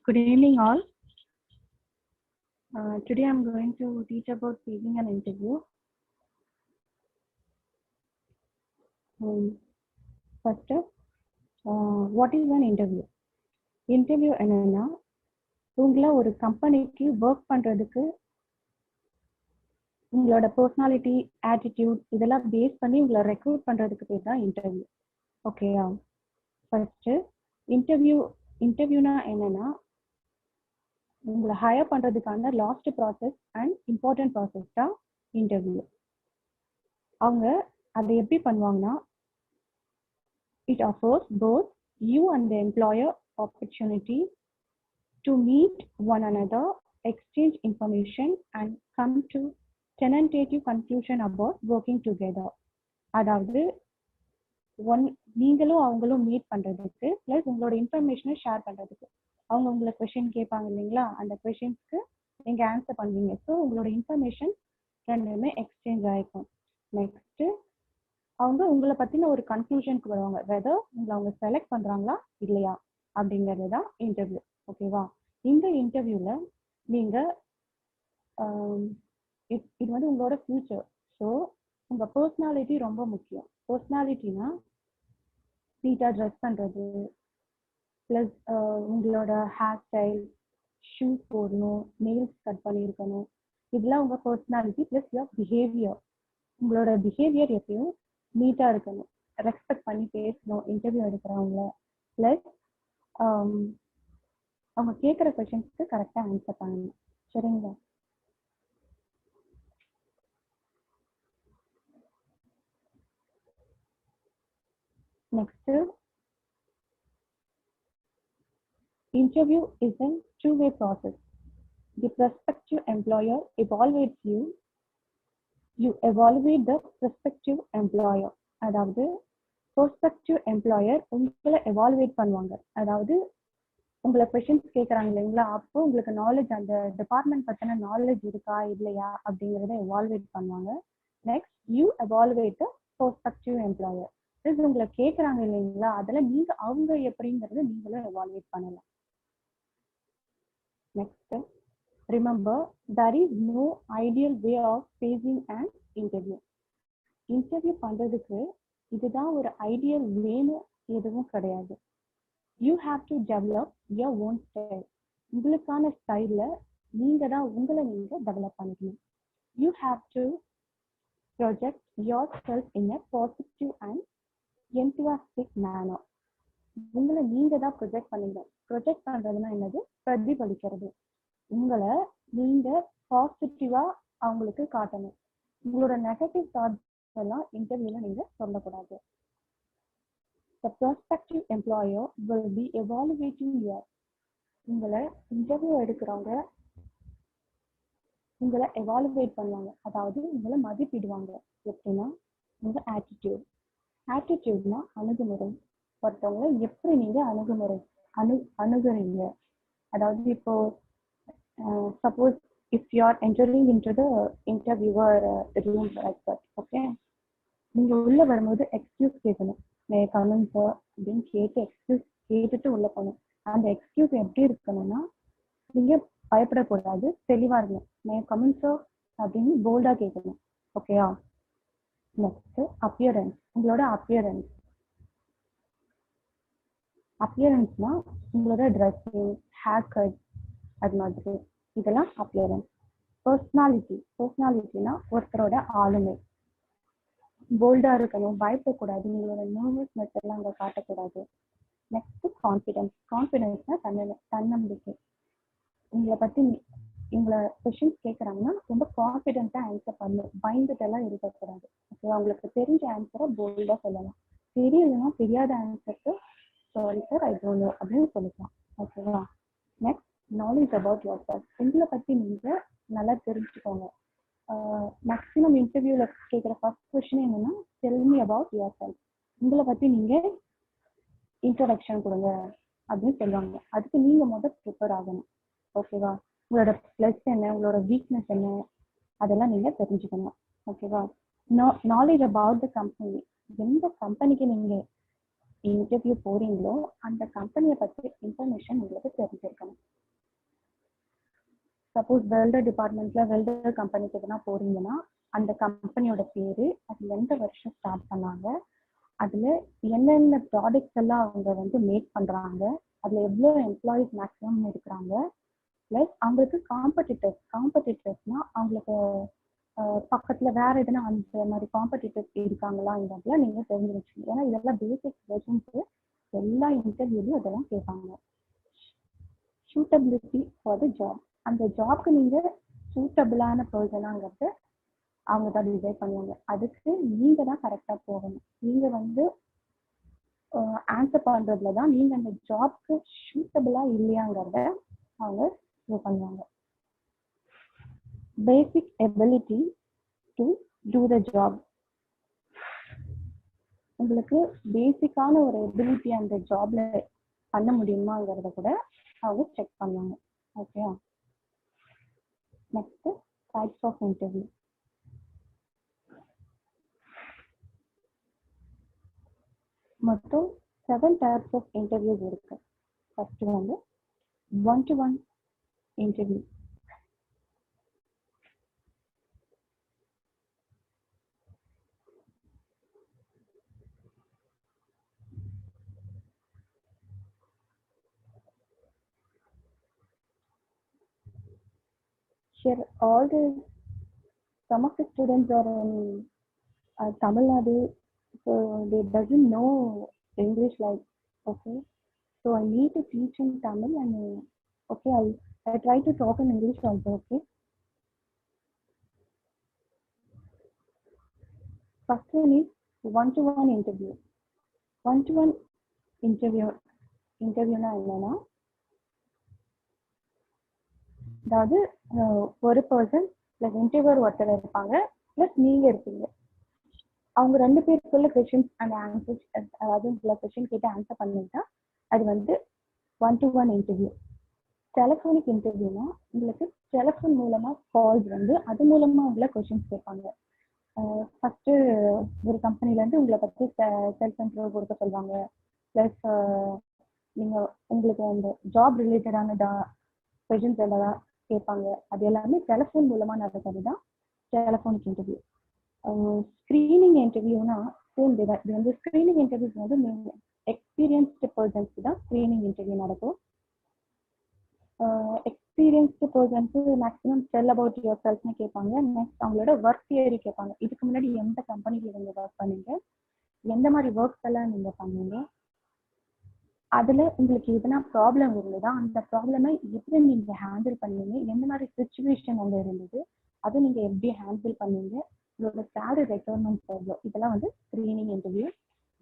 Good evening, all. Today I'm going to teach about paging an interview. First, what is an interview? Interview என்னன்னா உங்களை ஒரு கம்பெனிக்கு work பண்றதுக்கு உங்களோட personality, attitude இதெல்லாம் பேஸ் பண்ணி உங்களை ரெக்ரூட் பண்றதுக்கு பேர் தான் இன்டர்வியூ. ஓகேயா? ஃபர்ஸ்ட் இன்டர்வியூனா என்னன்னா உங்களை ஹையர் பண்றதுக்கான last process and important process தான் இன்டர்வியூ. அவங்க அதை எப்படி பண்ணுவாங்கன்னா, it offers both you and the employer opportunity to meet one another, exchange information and come to tentative conclusion about working together. அதாவது நீங்களும் அவங்களும் மீட் பண்றதுக்கு பிளஸ் உங்களோட இன்ஃபர்மேஷனை ஷேர் பண்றதுக்கு. அவங்க உங்களை கொஸ்டின் கேட்பாங்க இல்லைங்களா, அந்த கொஸ்டின்ஸ்க்கு நீங்க ஆன்சர் பண்ணுவீங்க. ஸோ உங்களோட இன்ஃபர்மேஷன் ரெண்டுமே எக்ஸ்சேஞ்ச் ஆகிக்கும். நெக்ஸ்ட் அவங்க உங்களை பத்தின ஒரு கன்க்ளூஷனுக்கு வருவாங்க, வெதர் உங்களை அவங்க செலக்ட் பண்றாங்களா இல்லையா அப்படிங்கிறது தான் இன்டர்வியூ. ஓகேவா? இந்த இன்டர்வியூல நீங்க இது வந்து உங்களோட ஃபியூச்சர். ஸோ உங்க பர்சனாலிட்டி ரொம்ப முக்கியம். பர்சனாலிட்டினா நீட்டா ட்ரெஸ் பண்றது, பிளஸ் உங்களோட ஹேர் ஸ்டைல், ஷூஸ் போடணும், நெயில்ஸ் கட் பண்ணியிருக்கணும், இதெல்லாம் உங்க பர்சனாலிட்டி. பிளஸ் யுவர் பிஹேவியர், உங்களோட பிஹேவியர் எப்பயும் நீட்டா இருக்கணும், ரெஸ்பெக்ட் பண்ணி பேசணும் இன்டர்வியூ எடுக்கிறவங்கள. பிளஸ் அவங்க கேட்குற கொஸ்டின்ஸ்க்கு கரெக்டாக ஆன்சர் பண்ணணும். சரிங்களா? Next, interview is a two-way process. The prospective employer evaluates you, you evaluate the prospective employer. அதாவது prospective employer உங்களை evaluate பண்ணுவாங்க. அதாவது உங்களை கொஸ்டின்ஸ் கேட்குறாங்க இல்லைங்களா, அப்போ உங்களுக்கு நாலேஜ், அந்த டிபார்ட்மெண்ட் பற்றின நாலேஜ் இருக்கா இல்லையா அப்படிங்கிறத எவால்வேட் பண்ணுவாங்க. Next, you evaluate the prospective employer. இது உங்களை கேட்குறாங்க இல்லைங்களா, அதில் நீங்கள் அவங்க எப்படிங்கிறத நீங்களும் எவால்வேட் பண்ணலாம். Next, remember there is no ideal way of facing an interview. Interview பண்றதுக்கு இதுதான் ஒரு ஐடியல் வேன்னு எதுவும் கிடையாது. You have to develop your own style. உங்களுக்கான ஸ்டைல்ல நீங்க தான் உங்களை நீங்க டெவலப் பண்ணிக்கணும். You have to project yourself in a positive and enthusiastic manner. உங்களை நீங்க தான் ப்ரொஜெக்ட் பண்ணிக்கணும். ப்ரொஜெக்ட் பண்றதுன்னா என்னது? பிரதிபலிக்கிறது. உங்களை நீங்க பாசிட்டிவா அவங்களுக்கு காட்டணும். உங்களோட நெகட்டிவ் தாட்ஸ் எல்லாம் இன்டர்வியூல நீங்க சொல்லக்கூடாது. The prospective employer will be evaluating you. உங்களை இன்டர்வியூ எடுக்கிறவங்க உங்களை எவாலுவேட் பண்ணுவாங்க, அதாவது உங்களை மதிப்பிடுவாங்க. எப்படின்னா உங்க ஆட்டிடியூட். ஆட்டிடியூட்னா அணுகுமுறை. ஒருத்தவங்களை எப்படி நீங்க அணுகுறீங்க. அதாவது இப்போ suppose if you are entering into the interviewer room like that, okay, நீங்க உள்ள வரும்போது எக்ஸ்கியூஸ் கேட்கணும். மே கம் இன் சார் அப்படின்னு கேட்டு எக்ஸ்கியூஸ் கேட்டுட்டு உள்ள போகணும். அந்த எக்ஸ்கியூஸ் எப்படி இருக்கணும்னா, நீங்க பயப்படக்கூடாது, தெளிவா இருக்கணும். மே கம் இன் சார் அப்படின்னு போல்டா கேட்கணும். ஓகேயா? Next, appearance. உங்களோட அப்பியரன்ஸ்னா உங்களோட ட்ரெஸ்ஸிங், ஹேர் கட், அது மாதிரி இதெல்லாம் அப்பியரன்ஸ். பர்சனாலிட்டினா ஒருத்தரோட ஆளுமை. போல்டா இருக்கணும், பயப்படக்கூடாது, உங்களோட நர்வஸ்னஸ் எல்லாம் அங்கே காட்டக்கூடாது. நெக்ஸ்ட், கான்ஃபிடன்ஸ்னா தன்னம்பிக்கை. உங்களை பத்தி உங்களை கொஸ்டின்ஸ் கேட்குறாங்கன்னா ரொம்ப கான்ஃபிடென்ட்டா ஆன்சர் பண்ணணும், பயந்துட்டெல்லாம் இருக்கக்கூடாது. ஓகேவா? உங்களுக்கு தெரிஞ்ச ஆன்சரை போல்டா சொல்லலாம். தெரியலன்னா தெரியாத ஆன்சருக்கு sorry sir I don't know அப்படின்னு சொல்லிக்கலாம். ஓகேவா? Next, knowledge about yourself. உங்களை பத்தி நீங்க நல்லா தெரிஞ்சுக்கோங்க. மேக்ஸிமம் இன்டர்வியூல கேட்குற ஃபர்ஸ்ட் கொஸ்டின் என்னன்னா, tell me about yourself. உங்களை பத்தி நீங்க இன்ட்ரோடக்ஷன் கொடுங்க அப்படின்னு சொல்லுவாங்க. அதுக்கு நீங்க முதல் ப்ரிப்பேர் ஆகணும். ஓகேவா? உங்களோட ப்ளஸ் என்ன, உங்களோட வீக்னஸ் என்ன, அதெல்லாம் நீங்க தெரிஞ்சுக்கணும். ஓகேவா? Knowledge about the company. எந்த கம்பெனிக்கு நீங்க இன்டர்வியூ போறீங்களோ அந்த கம்பெனியை பற்றி இன்ஃபர்மேஷன் உங்களுக்கு தெரிஞ்சிருக்கணும். சப்போஸ் வெல்டர் டிபார்ட்மெண்ட்ல வெல்டர் கம்பெனிக்கு எதுனா போறீங்கன்னா அந்த கம்பெனியோட பேரு, அது எந்த வருஷம் ஸ்டார்ட் பண்ணாங்க, அதுல என்னென்ன ப்ராடக்ட்ஸ் எல்லாம் அவங்க வந்து மேக் பண்றாங்க, அதுல எவ்வளோ எம்ப்ளாயிஸ் மேக்ஸிமம் இருக்கிறாங்க, பிளஸ் அவங்களுக்கு காம்படிட்டர்ஸ்னா அவங்களுக்கு பக்கத்துல வேற எதுனா அந்த மாதிரி காம்படிட்டர்ஸ் இருக்காங்களாங்கிறதுல நீங்க தெரிஞ்சு வச்சுக்கணும். ஏன்னா இதெல்லாம் பேசிக் கொஸ்டின்ஸ் எல்லா இன்டர்வியூலையும் இதெல்லாம் கேட்பாங்க. சூட்டபிலிட்டி ஃபார் த ஜாப், அந்த ஜாப்க்கு நீங்க சூட்டபிளான பர்சனாங்கிறது அவங்க தான் டிசைட் பண்ணுவாங்க. அதுக்கு நீங்க தான் கரெக்டா போகணும். நீங்க வந்து ஆன்சர் பண்றதுல தான் நீங்க அந்த ஜாப்க்கு சூட்டபிளா இல்லையாங்கிறத அவங்க ப்ரூவ் பண்ணுவாங்க. Basic ability to do the job, உங்களுக்கு பேசிக்கான ஒரு எபிலிட்டி அந்த ஜாப்ல பண்ண முடியுமாங்கிறத கூட அவங்க செக் பண்ணுவாங்க. Okay, next types of interview. மொத்தம் 7 டைப்ஸ் ஆஃப் இன்டர்வியூஸ் இருக்கு. ஃபர்ஸ்ட் வந்து 1-to-1 இன்டர்வியூ. Here all the some of the students are in Tamil Nadu, so they doesn't know English like, okay, so I need to teach in Tamil and okay, I try to talk in English also. Okay, first one is 1-to-1 interview. 1-to-1 இன்டர்வியூனா என்னன்னா, அதாவது ஒரு person plus interviewer ஒருத்தர் இருப்பாங்க, plus நீங்க இருப்பீங்க. அவங்க 2 பேருக்குள்ள questions and answers, அதாவது சில கொஸ்டின் கேட்டு ஆன்சர் பண்ணிட்டா அது வந்து 1-to-1 இன்டர்வியூ. டெலிஃபோனிக் இன்டர்வியூனா உங்களுக்கு டெலிஃபோன் மூலமா கால்ஸ் வந்து அது மூலமா உங்களை கொஸ்டின்ஸ் கேட்பாங்க. ஃபர்ஸ்ட் ஒரு கம்பெனில இருந்து உங்களை பற்றி செல்ஃப் இன்ட்ரோ கொடுக்க சொல்லுவாங்க. பிளஸ் நீங்க உங்களுக்கு அந்த ஜாப் ரிலேட்டடான கொஸ்டின்ஸ் எல்லாம் கேட்பாங்க. அது எல்லாமே டெலிஃபோன் மூலமா நடக்கிறது தான் டெலிஃபோனிக் இன்டர்வியூ. ஸ்க்ரீனிங் இன்டர்வியூனா சேம் இது வந்து ஸ்க்ரீனிங் இன்டர்வியூஸ் வந்து எக்ஸ்பீரியன்ஸ்டு பர்சன்ஸ்க்கு தான் ஸ்க்ரீனிங் இன்டர்வியூ நடக்கும். Experienced persons maximum tell about your செல்ஃப்னு கேட்பாங்க. நெக்ஸ்ட் அவங்களோட ஒர்க் தியரி கேட்பாங்க. இதுக்கு முன்னாடி எந்த கம்பெனியில் நீங்கள் ஒர்க் பண்ணீங்க, எந்த மாதிரி ஒர்க்ஸ் எல்லாம் நீங்கள் பண்ணீங்க, அதில் உங்களுக்கு எதனா ப்ராப்ளம் இருந்ததா, அந்த ப்ராப்ளமை எப்படி நீங்கள் ஹேண்டில் பண்ணீங்க, எந்த மாதிரி சுச்சுவேஷன் அங்கே இருந்தது, அதை நீங்கள் எப்படி ஹேண்டில் பண்ணீங்க, உங்களோட சேலரி ரெக்யர்மெண்ட்ஸ் எவ்வளோ, இதெல்லாம் வந்து screening interview.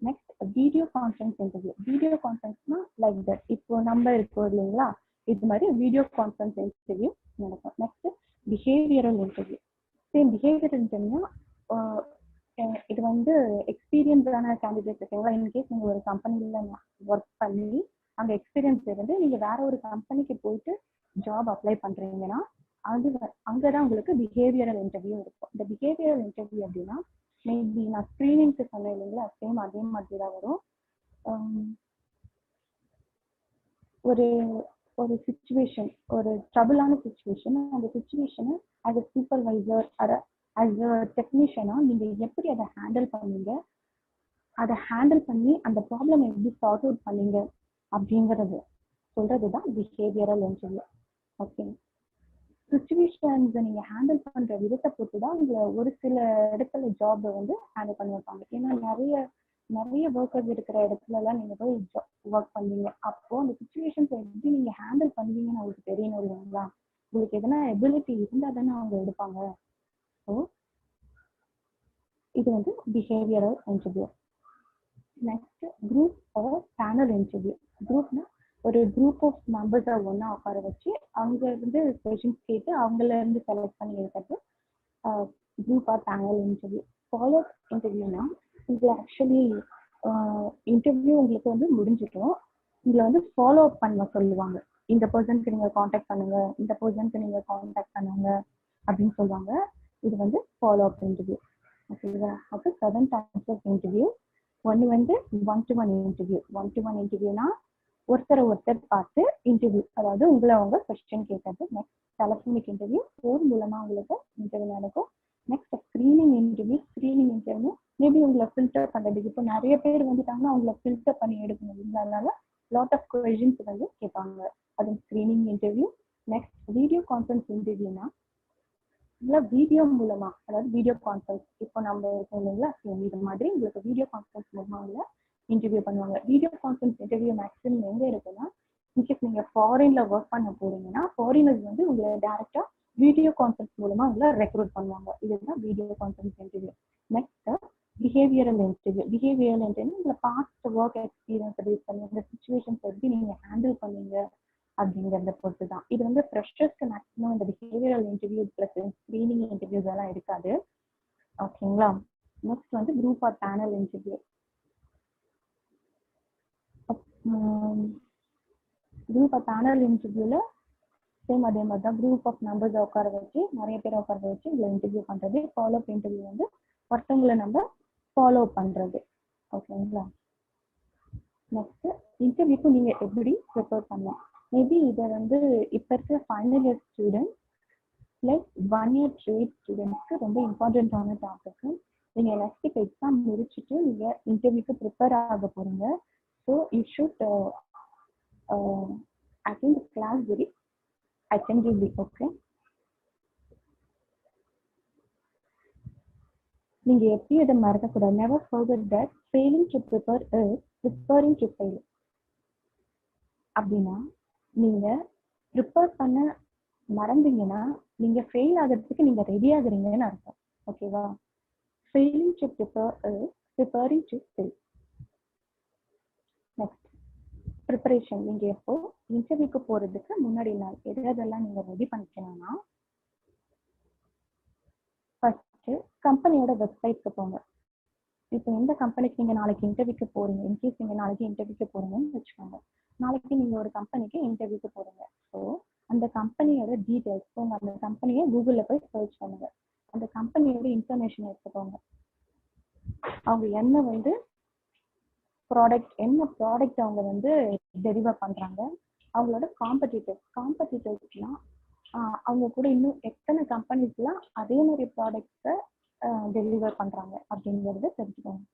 Next video conference interview. Video கான்ஃபரன்ஸ்னா லைக் தட், இப்போ நம்ம இருக்கோம் இல்லைங்களா, இது மாதிரி வீடியோ கான்ஃபரன்ஸ் இன்டர்வியூ நடக்கும். Next behavioural interview. Same behavioural இன்டர்வியூனா இது வந்து எக்ஸ்பீரியன்ஸான கேண்டிடேட் இருக்கீங்களா, இன்கேஸ் நீங்கள் ஒரு கம்பெனியில் ஒர்க் பண்ணி அங்கே எக்ஸ்பீரியன்ஸ் இருந்து நீங்கள் வேற ஒரு கம்பெனிக்கு போயிட்டு ஜாப் அப்ளை பண்ணுறீங்கன்னா அங்கே தான் உங்களுக்கு பிஹேவியரல் இன்டர்வியூ இருக்கும். இந்த பிஹேவியரல் இன்டர்வியூ அப்படின்னா மேபி நான் ஸ்க்ரீனிங்க்கு சொன்னேன் இல்லைங்களா, சேம் அதே மாதிரி தான் வரும். ஒரு ஒரு சுச்சுவேஷன், ஒரு ட்ரபிளான சுச்சுவேஷன், அந்த சுச்சுவேஷனை as a supervisor as a டெக்னீஷியனாக நீங்கள் எப்படி அதை ஹேண்டில் பண்ணீங்க, அதை ஹேண்டில் பண்ணி அந்த ப்ராப்ளம் எப்படி சார்ட் அவுட் பண்ணீங்க அப்படிங்கிறது சொல்கிறது தான் பிஹேவியரல் இன்டர்வியூ. ஓகே, சுச்சுவேஷன்ஸை நீங்கள் ஹேண்டில் பண்ணுற விதத்தை பொறுத்து தான் உங்களை ஒரு சில இடத்துல ஜாபை வந்து ஹேண்டில் பண்ணி வைப்பாங்க. ஏன்னா நிறைய ஒர்க்கர்ஸ் இருக்கிற இடத்துலலாம் நீங்கள் போய் ஒர்க் பண்ணுவீங்க. அப்போது அந்த சுச்சுவேஷன்ஸை எப்படி நீங்கள் ஹேண்டில் பண்ணுவீங்கன்னு அவங்களுக்கு தெரியணும் இல்லைங்களா. உங்களுக்கு எதனா எபிலிட்டி இருந்தால் தானே அவங்க எடுப்பாங்க. ஸோ இது வந்து behavioural interview. Next group or panel interview. குரூப்னா ஒரு குரூப் ஆஃப் மெம்பர்ஸை ஒன்றா உட்கார வச்சு அவங்க இருந்து கொஷின்ஸ் கேட்டு அவங்கள இருந்து செலக்ட் பண்ணி எடுக்கிறது group or panel interview. Follow இன்டர்வியூனா உங்களை ஆக்சுவலி இன்டர்வியூ உங்களுக்கு வந்து முடிஞ்சிட்டோம், உங்களை வந்து ஃபாலோ அப் பண்ண சொல்லுவாங்க. இந்த பர்சனுக்கு நீங்கள் காண்டாக்ட் பண்ணுங்க, இந்த பர்சனுக்கு நீங்கள் காண்டாக்ட் பண்ணுங்க அப்படின்னு சொல்லுவாங்க. இது வந்து ஃபாலோ அப் இன்டர்வியூ. ஓகேவா. அப்போ 7 டைப்ஸ் ஆஃப் இன்டர்வியூ. ஒன்று வந்து ஒன் டு ஒன் இன்டர்வியூனா ஒருத்தரை ஒருத்தர் பார்த்து இன்டர்வியூ, அதாவது உங்களை அவங்க கொஸ்டின் கேட்கறது. நெக்ஸ்ட் டெலிஃபோனிக் இன்டர்வியூ, ஃபோன் மூலமா உங்களுக்கு இன்டர்வியூ நடக்கும். நெக்ஸ்ட் ஸ்க்ரீனிங் இன்டர்வியூ மேபி உங்களை ஃபில்டர் பண்ணுறதுக்கு, இப்போ நிறைய பேர் வந்துட்டாங்கன்னா அவங்கள ஃபில்டர் பண்ணி எடுக்கணும் இல்லைங்களா, அதனால லாட் ஆஃப் கொஸ்டின்ஸ் வந்து கேட்பாங்க, அது screening interview. Next video conference இன்டர்வியூனா இல்லை வீடியோ மூலமா, அதாவது வீடியோ கான்ஃபரன்ஸ் இப்போ நம்ம இருக்கோம் இல்லைங்களா, இது மாதிரி உங்களுக்கு வீடியோ கான்ஃபரன்ஸ் மூலமா உங்களை இன்டர்வியூ பண்ணுவாங்க. வீடியோ கான்ஃபரன்ஸ் இன்டர்வியூ மேக்ஸிமம் எங்கே இருக்குன்னா, இன்கேஸ் நீங்கள் ஃபாரின்ல ஒர்க் பண்ண போறீங்கன்னா ஃபாரினர்ஸ் வந்து உங்களை டேரெக்டாக வீடியோ கான்ஃபரன்ஸ் மூலமா உங்களை ரெக்ரூட் பண்ணுவாங்க. இதுதான் video conference interview. Next behavioural interview உங்களை பாஸ்ட் ஒர்க் எக்ஸ்பீரியன்ஸ் பேஸ் பண்ணி இந்த சுச்சுவேஷன்ஸ் எப்படி நீங்கள் ஹேண்டில் பண்ணீங்க அப்படிங்கிறத பொறுத்து தான். இது வந்து ஃப்ரெஷர்ஸ்க்கு மேக்ஸிமம் இந்த behavioural interview plus screening interviews எல்லாம் இருக்காது. ஓகேங்களா. நெக்ஸ்ட் வந்து group or panel interview. Group or panel இன்டர்வியூல சேம் அதே மாதிரி தான், குரூப் ஆஃப் மெம்பர்ஸ் உட்கார வச்சு நிறைய பேர் உட்கார வச்சு இதில் இன்டர்வியூ பண்ணுறது. ஃபாலோ அப் இன்டர்வியூ வந்து ஒருத்தவங்களை நம்ம ஃபாலோ பண்ணுறது. ஓகேங்களா. நெக்ஸ்ட் இன்டர்வியூக்கு நீங்கள் எப்படி ப்ரிப்பேர் பண்ணலாம். மேபி இதை வந்து இப்போ இருக்கிற final year student plus 1 year trade ஸ்டூடெண்ட்ஸ்க்கு ரொம்ப இம்பார்ட்டண்ட்டான டாபிக். நீங்கள் நெக்ஸ்ட் இப்போ எக்ஸாம் முடிச்சுட்டு நீங்கள் இன்டர்வியூக்கு ப்ரிப்பேர் ஆக போகிறீங்க. So you should attend the class very attentively. Okay. நீங்க எப்பயும் இதை மறக்கக்கூடாது. Never forget that failing to prepare is preparing to fail. அப்படின்னா நீங்க ப்ரிப்பேர் பண்ண மறந்தீங்கன்னா நீங்க ஃபெயில் ஆகிறதுக்கு நீங்க ரெடி ஆகுறீங்கன்னு அர்த்தம். ஓகேவா. Failing to prepare is preparing to fail. Next preparation. நீங்க எப்போ இன்டர்வியூக்கு போறதுக்கு முன்னாடி நாள் எதெல்லாம் நீங்க ரெடி பண்ணிக்கணும்னா, ஃபர்ஸ்ட் கம்பெனியோட வெப்சைட்க்கு போங்க. இப்போ எந்த கம்பெனிக்கு நீங்க நாளைக்கு இன்டர்வியூக்கு போறீங்க, இன்கேஸ் நீங்க நாளைக்கு இன்டர்வியூக்கு போறீங்கன்னு வச்சுக்கோங்க. நாளைக்கு நீங்க ஒரு கம்பெனிக்கு இன்டர்வியூக்கு போறீங்க. ஸோ அந்த கம்பெனியோட டீடைல்ஸ் போங்க, அந்த கம்பெனியை கூகுளில் போய் சர்ச் பண்ணுங்க, அந்த கம்பெனியோட இன்ஃபர்மேஷன் எடுத்துக்கோங்க. அவங்க என்ன வந்து என்ன ப்ராடக்ட் அவங்க வந்து டெலிவர் பண்றாங்க, அவங்களோட காம்படிட்டர்ஸ்லாம் அவங்க கூட இன்னும் எத்தனை கம்பெனிஸ்லாம் அதே மாதிரி ப்ராடக்ட்ஸை டெலிவர் பண்றாங்க அப்படிங்கிறத தெரிஞ்சுக்கோங்க.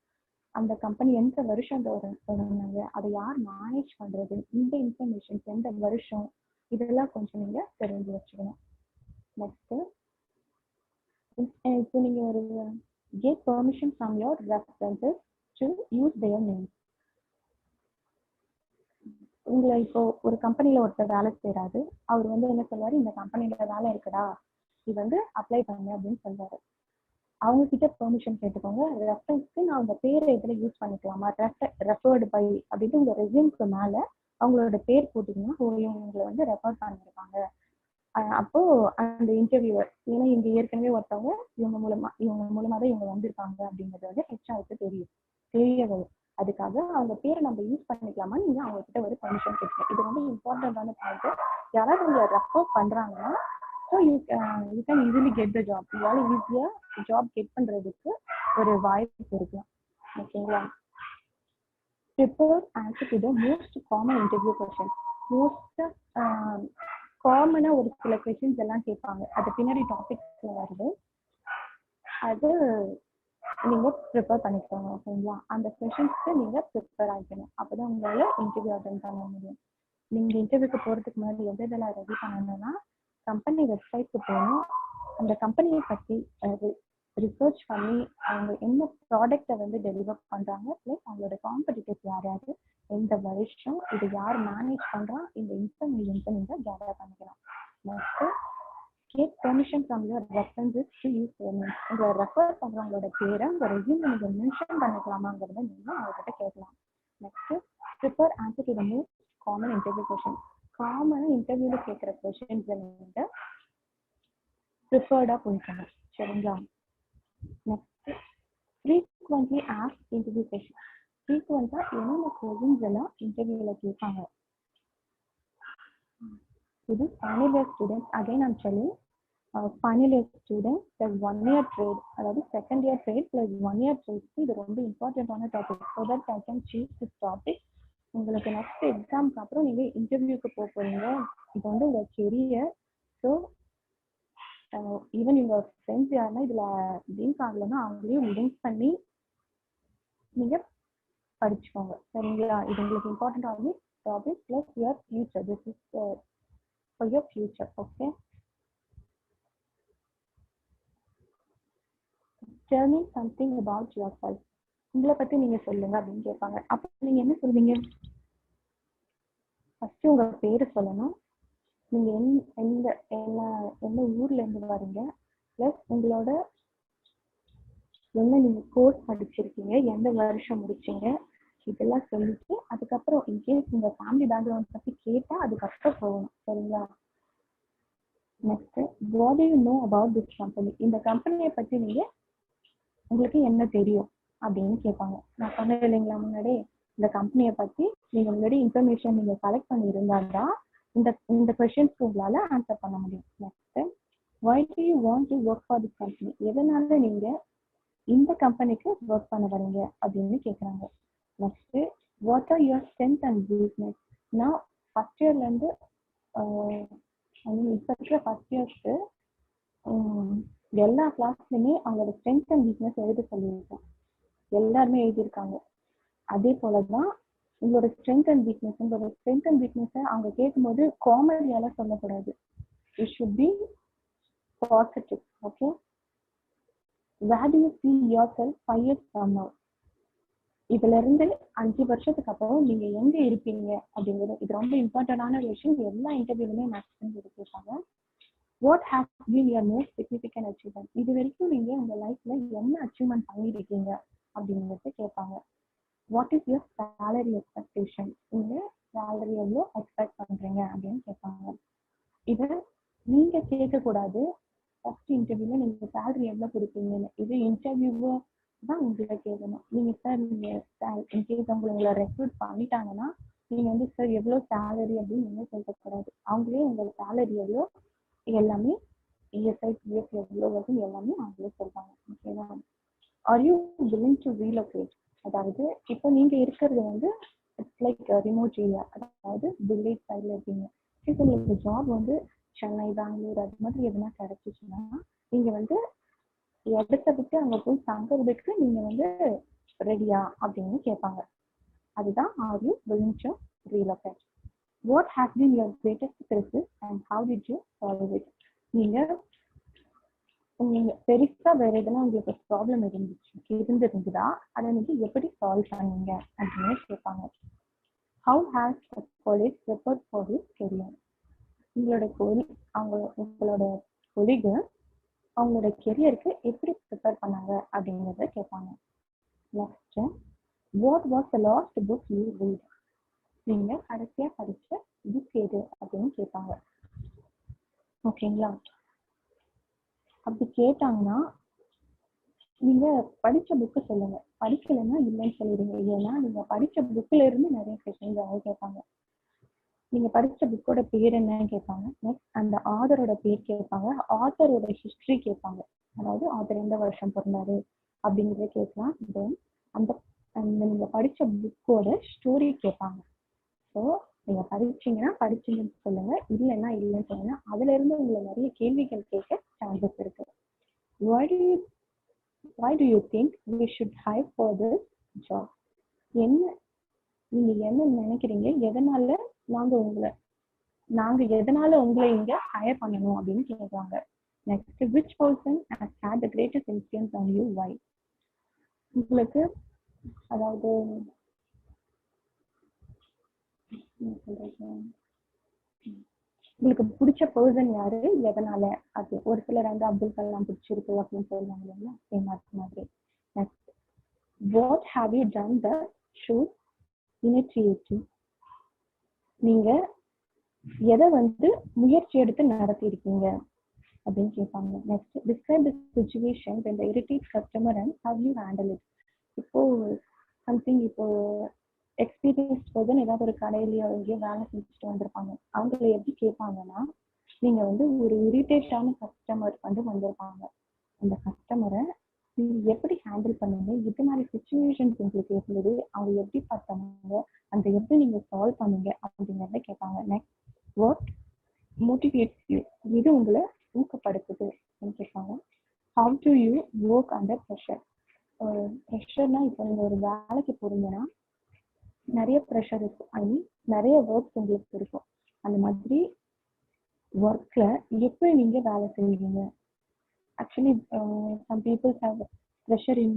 அந்த கம்பெனி எந்த வருஷம் தொடங்கினாங்க, அதை யார் மேனேஜ் பண்றது, இந்த இன்ஃபர்மேஷன்ஸ் எந்த வருஷம், இதெல்லாம் கொஞ்சம் நீங்க தெரிஞ்சு வச்சுக்கணும். நெக்ஸ்ட் இப்போ நீங்க ஒரு get permission from your references to use their names. உங்களை இப்போ ஒரு கம்பெனில ஒருத்தர் வேலை செய்யறாரு, அவர் வந்து என்ன சொல்றாரு, இந்த கம்பெனில வேலை இருக்குடா, இது வந்து அப்ளை பண்ணு அப்படின்னு சொல்றாரு. அவங்க கிட்ட பெர்மிஷன் கேட்டுக்கோங்க. ரெஃபரன்ஸ்க்கு நான் உங்க பேரை இதுல யூஸ் பண்ணிக்கலாமா, ரெஃபர்டு பை அப்படின்னு உங்க ரெஸ்யூம்க்கு மேல அவங்களோட பேர் போட்டீங்கன்னா உங்களை வந்து ரெஃபர் பண்ணிருக்காங்க. அப்போ அந்த இன்டர்வியூவர், ஏன்னா இங்க ஏற்கனவே ஒருத்தவங்க இவங்க மூலமா தான் இவங்க வந்திருக்காங்க அப்படிங்கிறது வந்து ஹெச்ஆருக்கு தெரிய வரும். அதுக்காக அவங்க பேரை நம்ம யூஸ் பண்ணிக்கலாமா நீங்க அவங்க கிட்ட ஒரு பெர்மிஷன் கேட்கணும். இது வந்து இம்பார்ட்டன்டான பாயிண்ட். யாராவது உங்களை ரெஃபர் பண்றாங்கன்னா so you can easily get the job. உங்களால் ஈஸியாக ஜாப் கெட் பண்ணுறதுக்கு ஒரு வாய்ப்பு இருக்கலாம். ஓகேங்களா. Prepare answer to the most common interview questions. Most காமனாக ஒரு சில கொஸ்டின்ஸ் எல்லாம் கேட்பாங்க, அது பின்னாடி டாபிக்ஸ் வருது, அது நீங்கள் ப்ரிப்பேர் பண்ணிக்கோங்க. ஓகேங்களா. அந்த கொஸ்டின்ஸ்க்கு நீங்கள் ப்ரிப்பேர் ஆகிக்கணும், அப்போ தான் உங்களால் இன்டர்வியூ அட்டென்ட் பண்ண முடியும். நீங்கள் இன்டர்வியூக்கு போகிறதுக்கு முன்னாடி எதெல்லாம் ரெடி பண்ணணும்னா, கம்பெனி வெப்சைட்க்கு போகணும், அந்த கம்பெனியை பற்றி ரிசர்ச் பண்ணி அவங்க என்ன ப்ராடக்டை வந்து டெலிவர் பண்ணுறாங்க, ப்ளஸ் அவங்களோட காம்படிட்டர்ஸ் யாராவது, எந்த வருஷம், இது யார் மேனேஜ் பண்ணுறா, இந்த இன்ஃபர்மேஷன்ஸை நீங்கள் கேதர் பண்ணிக்கலாம். Next get permission from your references to use their name. உங்களை ரெஃபர் பண்ணுறவங்களோட பேரை உங்கள் ரெஸ்யூம்ல நீங்கள் மென்ஷன் பண்ணிக்கலாமாங்கிறத நீங்கள் அவங்ககிட்ட கேட்கலாம். Next prepare answer to the most common interview question. காமனாக இன்டர்வியூவில் கேட்குற கொஸ்டின்ஸை நீங்கள் ப்ரிஃபர்டாக போய்க்கணும். சரிங்களா. Next frequently asked interview question. ஃப்ரீக்வெண்ட்டாக என்னென்ன கொஸ்டின்ஸ் எல்லாம் இன்டர்வியூவில் கேட்பாங்க. இது final year students, again I'm telling, final year student plus 1 year trade, அதாவது second year trade plus 1 year trade. இது ரொம்ப இம்பார்ட்டண்ட்டான topic. So that I can choose this topic. உங்களுக்கு நெக்ஸ்ட் எக்ஸாம்க்கு அப்புறம் நீங்கள் இன்டர்வியூக்கு போக போகிறீங்க. இது வந்து உங்கள் கெரியர். ஸோ ஈவன் உங்கள் ஃப்ரெண்ட்ஸ் யாருன்னா இதில் லிங்க் ஆகலைன்னா அவங்களையும் லிங்க் பண்ணி நீங்கள் படிச்சுக்கோங்க. சரிங்களா? இது உங்களுக்கு important topic plus your future. This is for your future. Okay. Tell me something about yourself. உங்களை பத்தி நீங்க சொல்லுங்க அப்படின்னு கேட்பாங்க. அப்ப நீங்க என்ன சொல்வீங்க? ஃபர்ஸ்ட் உங்க பேரு சொல்லணும். நீங்க என்ன ஊர்ல இருந்து வரீங்க, பிளஸ் உங்களோட என்ன நீங்க கோர்ஸ் படிச்சிருக்கீங்க, எந்த வருஷம் முடிச்சீங்க, இதெல்லாம் சொல்லிட்டு அதுக்கப்புறம் இன்கேஸ் உங்க ஃபேமிலி பேக்ரவுண்ட் பத்தி கேட்டா அதுக்கப்புறம் போகணும். சரிங்களா? Next, what to you know about this company. இந்த கம்பெனியை பத்தி நீங்க உங்களுக்கு என்ன தெரியும் அப்படின்னு கேட்பாங்க. நான் சொன்னேன் இல்லைங்களா முன்னாடி, இந்த கம்பெனியை பத்தி நீங்க முன்னாடி இன்ஃபர்மேஷன் நீங்க கலெக்ட் பண்ணி இருந்தால்தான் இந்த கொஸ்டின்ஸ்க்கு உங்களால ஆன்சர் பண்ண முடியும். Next, why do you want to work for this company. எதனால நீங்க இந்த கம்பெனிக்கு ஒர்க் பண்ண வரீங்க அப்படின்னு கேட்குறாங்க. Next, what R your strength and weakness. நான் ஃபர்ஸ்ட் இயர்ல இருந்து இப்போ இருக்கிற ஃபர்ஸ்ட் இயர்ஸ்க்கு எல்லா கிளாஸ்லையுமே அவங்களோட ஸ்ட்ரென்த் அண்ட் வீக்னஸ் எழுத சொல்லியிருக்கேன். எல்லாருமே எழுதியிருக்காங்க. அதே போலதான் உங்களோட ஸ்ட்ரென்த் அண்ட் வீக்னஸை அவங்க கேட்கும்போது காமெடியால சொல்லக்கூடாது. It should be positive. Okay. Where do you see yourself 5 years from now. இதுல இருந்து 5 வருஷத்துக்கு அப்புறம் நீங்க எங்க இருப்பீங்க அப்படிங்கிறது. இது ரொம்ப இம்பார்ட்டன்டான விஷயம். எல்லா இன்டர்வியூலுமே மேக்ஸிமம் இது கேட்பாங்க. What has been your most significant achievement. இது வரைக்கும் நீங்க உங்க லைஃப்ல என்ன அச்சீவ்மெண்ட் பண்ணிருக்கீங்க அப்படிங்கிறது கேட்பாங்க. What is your salary expectation. நீங்க salary எவ்வளோ எக்ஸ்பெக்ட் பண்றீங்க அப்படின்னு கேட்பாங்க. இதை நீங்க கேட்கக்கூடாது. ஃபர்ஸ்ட் இன்டர்வியூல நீங்க salary எவ்வளோ கொடுப்பீங்கன்னு. இது இன்டர்வியூவோ தான் உங்களை கேட்கணும். நீங்க சார் நீங்க இன்கேஸ் உங்களை ரெக்ரூட் பண்ணிட்டாங்கன்னா நீங்க வந்து சார் எவ்வளோ salary அப்படின்னு நீங்க சொல்லக்கூடாது. அவங்களே உங்க salary எவ்வளோ எல்லாமே இஎஸ்ஐ பிஎஃப் எவ்வளோ வரும் எல்லாமே அவங்களே சொல்றாங்க. ஓகேவா? Are you willing to relocate. அதாவது இப்போ நீங்க இருக்கிறது வந்து இட்ஸ் லைக் ரிமோட் ஏரியா, அதாவது வில்லேஜ் சைடில் இருக்கீங்க. இப்போ உங்களுக்கு ஜாப் வந்து சென்னை, பெங்களூர் அது மாதிரி எதுனா கிடைச்சிச்சுன்னா நீங்க வந்து இடத்த விட்டு அங்கே போய் தங்குறதுக்கு நீங்க வந்து ரெடியா அப்படின்னு கேட்பாங்க. அதுதான் are you willing to relocate. What has been your greatest crisis and how did you solve it. நீங்க பெருசா வேற எதுனா உங்களுக்கு ப்ராப்ளம் இருந்திருந்தா அதை நீங்க எப்படி சால்வ் பண்ணீங்க அப்படின்னு கேட்பாங்க. How has a colleague prepared for his career. உங்களோட கொலீக் அவங்களோட கெரியருக்கு எப்படி ப்ரிப்பேர் பண்ணாங்க அப்படிங்கிறத கேட்பாங்க. Next, what was the last book you read. நீங்க கடைசியா படிச்ச புக் எது அப்படின்னு கேட்பாங்க. ஓகேங்களா? அப்படி கேட்டாங்கன்னா நீங்க படிச்ச புக்கு சொல்லுங்க. படிக்கலைன்னா இல்லைன்னு சொல்லிடுங்க. ஏன்னா நீங்க படிச்ச புக்ல இருந்து நிறைய கொஸ்டின்ஸ் அவங்க கேட்பாங்க. நீங்க படிச்ச புக்கோட பேர் என்னன்னு கேட்பாங்க. நெக்ஸ்ட், அந்த ஆதரோட பேர் கேட்பாங்க. ஆத்தரோட ஹிஸ்டரி கேட்பாங்க. அதாவது ஆத்தர் எந்த வருஷம் பிறந்தாரு அப்படிங்கிறத கேட்கலாம். தென் அந்த நீங்க படிச்ச புக்கோட ஸ்டோரி கேட்பாங்க. ஸோ நீங்க படிச்சீங்கன்னு சொல்லுங்க, இல்லைன்னா இல்லைன்னு சொல்லுங்க. அதுல இருந்து உங்களை நிறைய கேள்விகள் கேட்க சான்சஸ் இருக்கு. Why do you think we should hire for this job. நீங்க என்ன நினைக்கிறீங்க, எதனால நாங்க உங்களை இங்க ஹையர் பண்ணணும் அப்படின்னு கேட்குறாங்க. Next, which person has had the greatest influence on you, why. உங்களுக்கு அதாவது உங்களுக்கு பிடிச்ச பர்சன் யாரு, எதனால. அது ஒரு சிலர் வந்து அப்துல் கலாம் பிடிச்சிருக்கு அப்படின்னு சொல்லுவாங்க இல்லைங்களா, அது மாதிரி. Next, what have you done the show initiative. நீங்க எதை வந்து முயற்சி எடுத்து நடத்தி இருக்கீங்க அப்படின்னு கேட்பாங்க. Next, describe the situation when the irritates customer and how you handle it. இப்போ சம்திங் எக்ஸ்பீரியன்ஸ் பர்சன் ஏதாவது ஒரு கடையிலயோ எங்கேயோ வேலை செஞ்சுட்டு வந்திருப்பாங்க. அவங்களை எப்படி கேட்பாங்கன்னா, நீங்க வந்து ஒரு இரிட்டேட்டான கஸ்டமர் வந்து வந்திருப்பாங்க. அந்த கஸ்டமரை நீங்க எப்படி ஹேண்டில் பண்ணீங்க? எது மாதிரி சுச்சுவேஷன்ஸ் உங்களுக்கு இருந்தது? அவங்க எப்படி பார்த்தாங்க? அந்த எப்படி நீங்க சால்வ் பண்ணீங்க? அப்படிங்கிறத கேட்பாங்க. Next, what motivates you? எது உங்களை ஊக்கப்படுத்துது அப்படின்னு கேட்பாங்க. How do you work under pressure? ப்ரெஷர்னா இப்போ நீங்க ஒரு வேலைக்கு போறீங்கன்னா நிறைய ப்ரெஷர் இருக்கும். ஐ மீன் நிறைய ஒர்க்ஸ் உங்களுக்கு இருக்கும். அந்த மாதிரி ஒர்க்ல எப்படி நீங்க வேலை செய்வீங்க? Actually some peoples have pressure in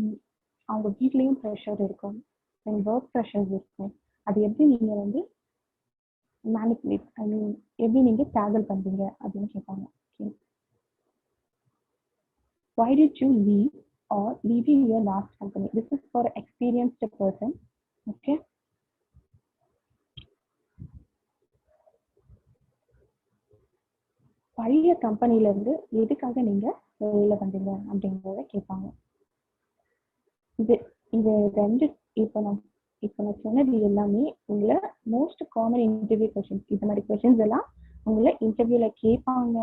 அவங்க வீட்லேயும் ப்ரெஷர் இருக்கும், ஒர்க் ப்ரெஷர்ஸ் இருக்கும். அது எப்படி நீங்க வந்து மேனிப்புலேட், ஐ மீன் எப்படி நீங்க டேக்கிள் பண்றீங்க அப்படின்னு கேட்பாங்க. Okay, why did you leave or leaving your last company? This is for experienced person. Okay, பழைய கம்பெனில இருந்து எதுக்காக நீங்க வெளியில வந்தீங்க அப்படிங்கிறத கேட்பாங்க. இது இந்த ரெண்டு இப்போ நான் சொன்னது எல்லாமே உங்களை மோஸ்ட் காமன் இன்டர்வியூ கொஸ்டின்ஸ். இந்த மாதிரி கொஸ்டின்ஸ் எல்லாம் உங்களை இன்டர்வியூல கேட்பாங்க.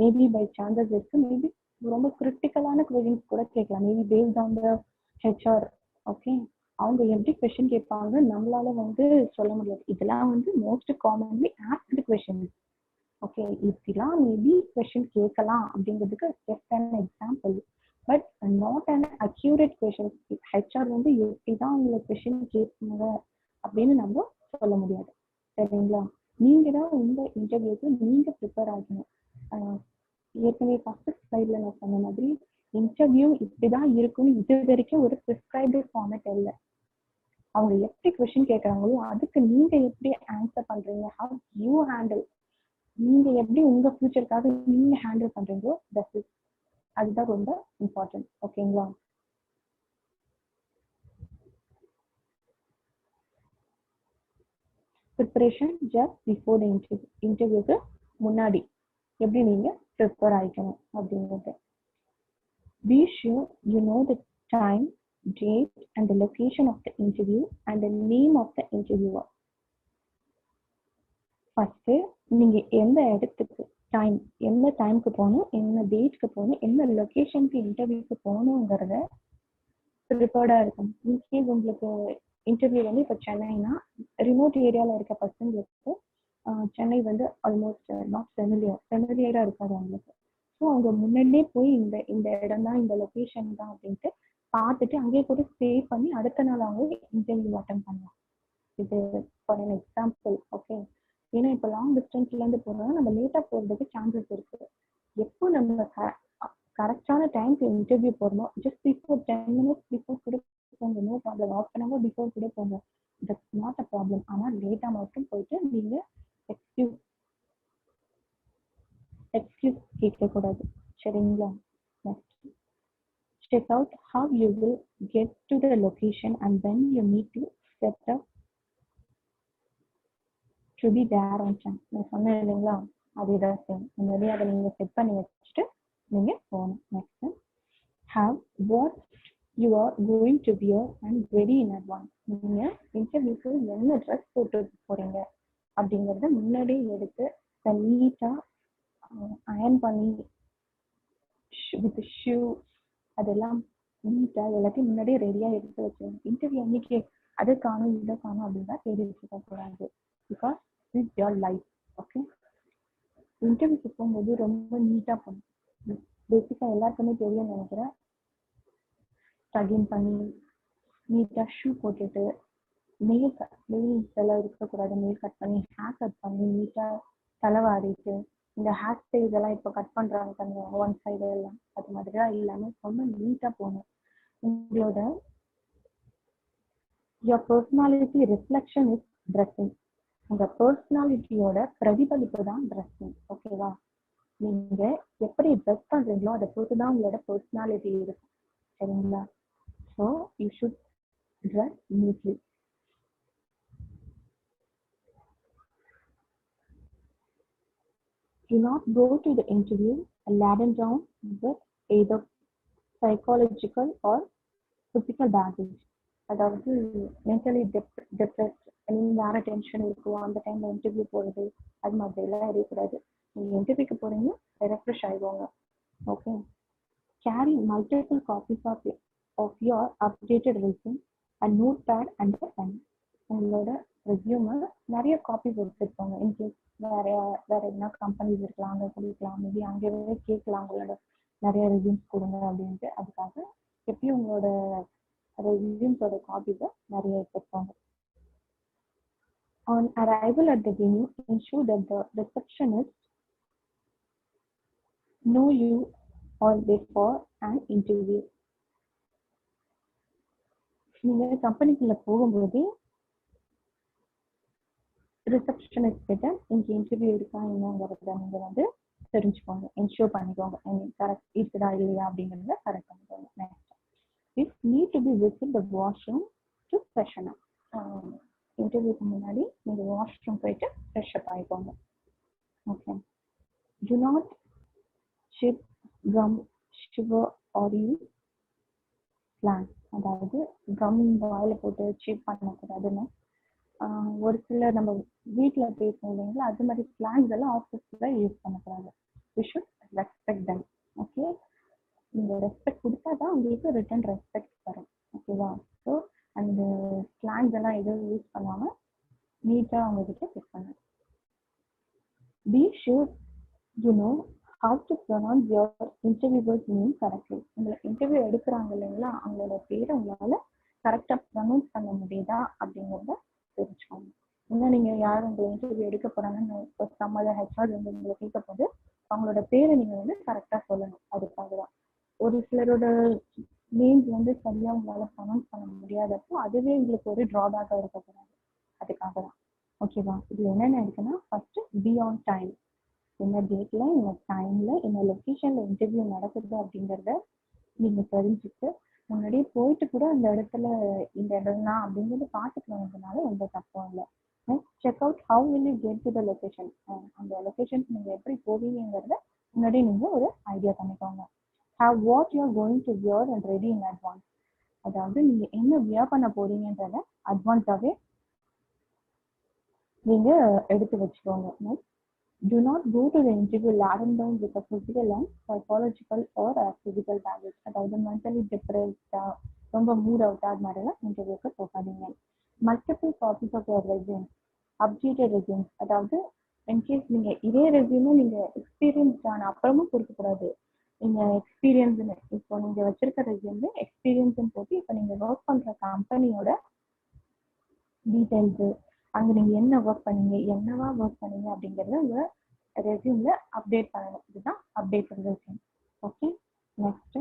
மேபி பை சான்சஸ் இருக்கு, மேபி ரொம்ப கிரிட்டிக்கலான கொஸ்டின்ஸ் கூட கேட்கலாம். Maybe based on the HR. Okay, அவங்க எப்படி கொஸ்டின் கேட்பாங்க நம்மளால வந்து சொல்ல முடியாது. இதெல்லாம் வந்து most commonly asked questions. Okay, இப்படிலாம் மேபி கொஸ்டின் கேட்கலாம் அப்படிங்கிறதுக்கு just an example. But not an accurate question. HR வந்து இப்படிதான் உங்களை கொஸ்டின் கேட்பாங்க அப்படின்னு நம்ம சொல்ல முடியாது. சரிங்களா? நீங்க தான் உங்க இன்டர்வியூக்கு நீங்க ப்ரிப்பேர் ஆகணும். ஏற்கனவே ஃபர்ஸ்ட் ஸ்லைட்ல நான் சொன்ன மாதிரி இன்டர்வியூ இப்படிதான் இருக்குன்னு இது வரைக்கும் ஒரு ப்ரிஸ்கிரைப்டு ஃபார்மேட் இல்லை. அவங்க எப்படி கொஸ்டின் கேட்கறாங்களோ அதுக்கு நீங்க எப்படி ஆன்சர் பண்றீங்க, ஹவ் யூ ஹேண்டில், நீங்க எப்படி உங்க ஃபியூச்சருக்காக நீங்க ஹேண்டில் பண்றீங்களோ அதுதான் ரொம்ப இம்பார்ட்டன்ட். ஓகேங்களா? ப்ரிப்பரேஷன் ஜஸ்ட் பிஃபோர் த இன்டர்வியூக்கு முன்னாடி எப்படி நீங்க ப்ரிப்பேர் ஆகிக்கணும் அப்படிங்கிறது. Be sure you know the time, date and the location of the interview and the name of the interviewer. First நீங்க எந்த இடத்துக்கு எந்த டைமுக்கு போகணும், என்ன டேட்க்கு போகணும், என்ன லொகேஷனுக்கு இன்டர்வியூக்கு போகணுங்கிறத ப்ரிப்பேர்டா இருக்கும். இன்கேஸ் உங்களுக்கு இன்டர்வியூ வந்து இப்போ சென்னைனா ரிமோட் ஏரியாவில் இருக்க பர்சன்களுக்கு சென்னை வந்து ஆல்மோஸ்ட் நாட் ஃபெமிலியரா இருக்காது அவங்களுக்கு. ஸோ அவங்க முன்னாடியே போய் இந்த இந்த இடம் தான், இந்த லொக்கேஷன் தான் அப்படின்ட்டு பார்த்துட்டு அங்கேயே கூட ஸ்டே பண்ணி அடுத்த நாள் அவங்க இன்டர்வியூ அட்டன் பண்ணலாம். இது ஃபார் அன் எக்ஸாம்பிள். ஓகே, ஏன்னா இப்போ லாங் டிஸ்டன்ஸ்லேருந்து போகிறோம்னா நம்ம லேட்டாக போகிறதுக்கு சான்சஸ் இருக்குது. எப்போ நம்ம கரெக்டான டைம்க்கு இன்டர்வியூ போடணும், ஜஸ்ட் பிஃபோர் 10 minutes பிஃபோர் கூட போங்க, no problem. Half an hour before கூட போங்க, தட்ஸ் நாட் அ ப்ராப்ளம். ஆனால் லேட்டாக மட்டும் போயிட்டு நீங்கள் எக்ஸ்கியூஸ் கேட்கக்கூடாது. சரிங்களா? Next, check out how you will get to the location and when you need to set up to be there on time. நான் சொன்னேன் இல்லைங்களா, அதுதான் சேம். முன்னாடி அதை நீங்கள் செட் பண்ணி வச்சுட்டு நீங்கள் போகணும். Next, have what you are going to wear and ready in advance. நீங்கள் இன்டர்வியூக்கு என்ன ட்ரெஸ் போட்டு போகிறீங்க அப்படிங்கிறத முன்னாடியே எடுத்து நீட்டாக அயர்ன் பண்ணி வித் ஷூ அதெல்லாம் நீட்டாக எல்லாத்தையும் முன்னாடியே ரெடியாக எடுத்து வச்சுருங்க. இன்டர்வியூ அன்னைக்கு அதை காணும் இதை காணும் அப்படின்னா தேடி வச்சுக்க கூடாது. Because it's your life. Okay, இன்டர்வியூக்கு போகும்போது ரொம்ப நீட்டாக போகணும். பேசிக்காக எல்லாருக்குமே தெரியும்னு நினைக்கிறேன். ஸ்டகின் பண்ணி நீட்டாக ஷூ போட்டுட்டு நெயில் எல்லாம் இருக்கக்கூடாது. நெயில் கட் பண்ணி ஹேர் கட் பண்ணி நீட்டாக தலைவாரிட்டு, இந்த ஹேர் ஸ்டைல்ஸ் எல்லாம் இப்போ கட் பண்ணுறாங்க பண்ணுவாங்க ஒன் சைடு எல்லாம், அது மாதிரிலாம் இல்லாமல் ரொம்ப நீட்டாக போகணும். உங்களோட your personality reflection is dressing. உங்கள் பர்சனாலிட்டியோட பிரதிபலிப்பு தான் ட்ரெஸ்ஸிங். ஓகேவா? நீங்கள் எப்படி ட்ரெஸ் பண்ணுறீங்களோ அதை பொறுத்து தான் உங்களோட பர்சனாலிட்டி இருக்கும். சரிங்களா? So you should dress neatly. Do not go to the interview laden down with either psychological or physical baggage. அதாவது மென்டலி டிப்ரெஸ்ட், வேற டென்ஷன் இருக்கும் அந்த டைம்ல இன்டர்வியூ போகிறது, அது மாதிரி எல்லாம் இருக்கக்கூடாது. நீங்க இன்டர்வியூக்கு போறீங்க, ரெஃப்ரெஷ் ஆயிடுவாங்க. Okay. Carry multiple copies of your updated resume and notepad and pen. உங்களோட ரெஸ்யூமை நிறைய காப்பீஸ் வச்சுருப்பாங்க. இன்கேஸ் வேற என்ன கம்பெனிஸ் இருக்கலாம், அங்கே கொடுக்கலாம், மேபி அங்கேயே கேட்கலாம் உங்களோட நிறைய ரெஸ்யூம்ஸ் கொடுங்க அப்படின்ட்டு. அதுக்காக எப்பயும் உங்களோட ரெஸ்யூம்ஸோட காப்பீஸை நிறைய வச்சுருப்பாங்க. On arrival at the venue, ensure that the receptionist know you all before an interview. நீங்க கம்பெனிக்குள்ள போகும்போது ரிசப்ஷனிஸ்ட் கிட்ட இங்க இன்டர்வியூ இருக்கா என்னங்கிறத நீங்க வந்து தெரிஞ்சுக்கோங்க, என்ஷூர் பண்ணிக்கோங்க. கரெக்ட் இருக்குதா இல்லையா அப்படிங்கிறத கரெக்ட் பண்ணிக்கோங்க. Next, if need to be visit the washroom to freshen up. இன்டர்வியூக்கு முன்னாடி நீங்க வாஷ்ரூம் போயிட்டு ஃப்ரெஷ் அப் ஆகிக்கோங்க. Okay. Do not sip gum sugar oil plan. அதாவது கம் வாயில போட்டு சிப் பண்ணக்கூடாதுன்னு ஒரு சில நம்ம வீட்டில் பேசணும் இல்லைங்களா, அது மாதிரி பிளான்ஸ் எல்லாம் ஆஃபீஸில் யூஸ் பண்ணக்கூடாது. We should respect them. Okay. நீங்கள் ரெஸ்பெக்ட் கொடுத்தா தான் உங்களுக்கு ரிட்டன் ரெஸ்பெக்ட் வரும். ஓகேவா? ஸோ அந்த பிளான்ஸ் எல்லாம் எதுவும் யூஸ் பண்ணாமல் நீட்டாக அவங்ககிட்ட செக் பண்ணுங்க. Be sure you know how to pronounce your interviewers name correctly. உங்களை இன்டர்வியூ எடுக்கிறாங்க இல்லைங்களா, அவங்களோட பேரை உங்களால் கரெக்டாக ப்ரொனவுன்ஸ் பண்ண முடியுதா அப்படிங்கிறத தெரிஞ்சுக்கோங்க. இன்னும் நீங்கள் யாரும் உங்களை இன்டர்வியூ எடுக்க போகிறாங்கன்னு சம்மத ஹெச்ஆர் வந்து உங்களை கேட்க போது அவங்களோட பேரை நீங்கள் வந்து கரெக்டாக சொல்லணும். அதுக்காக தான். ஒரு சிலரோட நேம்ஸ் வந்து சரியாக உங்களால் ப்ரொனவுன்ஸ் பண்ண முடியாதப்போ அதுவே உங்களுக்கு ஒரு ட்ராபேக்காக இருக்கக்கூடாது. அதுக்காக தான். ஓகேவா? இதில் என்னென்ன இருக்குன்னா, ஃபர்ஸ்ட் பி ஆன் டைம். என்ன டேட்ல, என்ன டைம்ல, என்ன லொக்கேஷன்ல இன்டர்வியூ நடக்குது அப்படிங்கிறத நீங்க தெரிஞ்சுட்டு முன்னாடியே போயிட்டு கூட அந்த இடத்துல இந்த இடம் தான் அப்படிங்கிறது பார்த்துட்டு வந்ததுனால எந்த தப்பும் இல்லை. Next, check out how will you get to the location. அந்த லொக்கேஷன்ஸ் நீங்க எப்படி போவீங்கிறத முன்னாடியே நீங்க ஒரு ஐடியா பண்ணிக்கோங்க. How what you are going to wear and ready in advance. அதாவது நீங்க என்ன வியர் பண்ண போறீங்கன்றத அட்வான்ஸாவே நீங்க எடுத்து வச்சுக்கோங்க. Next, do not go to the interview laden down with a physical and psychological or physical baggage. அதாவது mentally depressed, ரொம்ப mood out அது மாதிரிலாம் இன்டர்வியூக்கு போகாதீங்க. Multiple copies of your resume, updated resume. அதாவது இன்கேஸ் நீங்க இதே ரெஸ்யூமே நீங்க எக்ஸ்பீரியன்ஸ் ஆன அப்புறமும் கொடுக்கக்கூடாது. நீங்க எக்ஸ்பீரியன்ஸ்னு இப்போ நீங்க வச்சிருக்க ரெஸ்யூம்ல எக்ஸ்பீரியன்ஸ்னு போட்டு இப்போ நீங்க ஒர்க் பண்ற கம்பெனியோட டீடைல்ஸ், அங்கே நீங்கள் என்ன ஒர்க் பண்ணீங்க, என்னவா ஒர்க் பண்ணீங்க அப்படிங்கிறத உங்கள் ரெஸ்யூம்ல அப்டேட் பண்ணணும். இதுதான் updated resume. Okay. Next,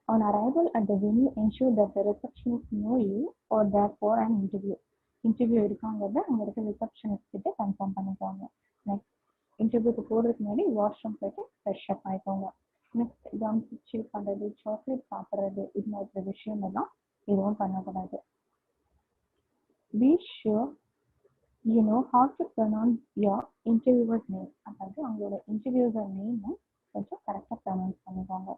on arrival at the venue ensure that the receptionist know you are there for an interview. Interview இருக்காங்கிறத அங்கே இருக்க ரிசப்ஷனிஸ்ட் கிட்ட கன்ஃபார்ம் பண்ணிக்கோங்க. நெக்ஸ்ட், இன்டர்வியூக்கு போகிறதுக்கு முன்னாடி வாஷ்ரூம் போயிட்டு ஃப்ரெஷ் அப் ஆகிக்கோங்க. நெக்ஸ்ட், கம் சீவ் பண்ணுறது, சாக்லேட் சாப்பிட்றது, இது மாதிரி விஷயம் எல்லாம் எதுவும் பண்ணக்கூடாது. Be sure you know how to pronounce your interviewer's name. அதாவது அவங்களோட இன்டர்வியூவர் நேம் கொஞ்சம் கரெக்டாக ப்ரொனவுன்ஸ் பண்ணிக்கோங்க.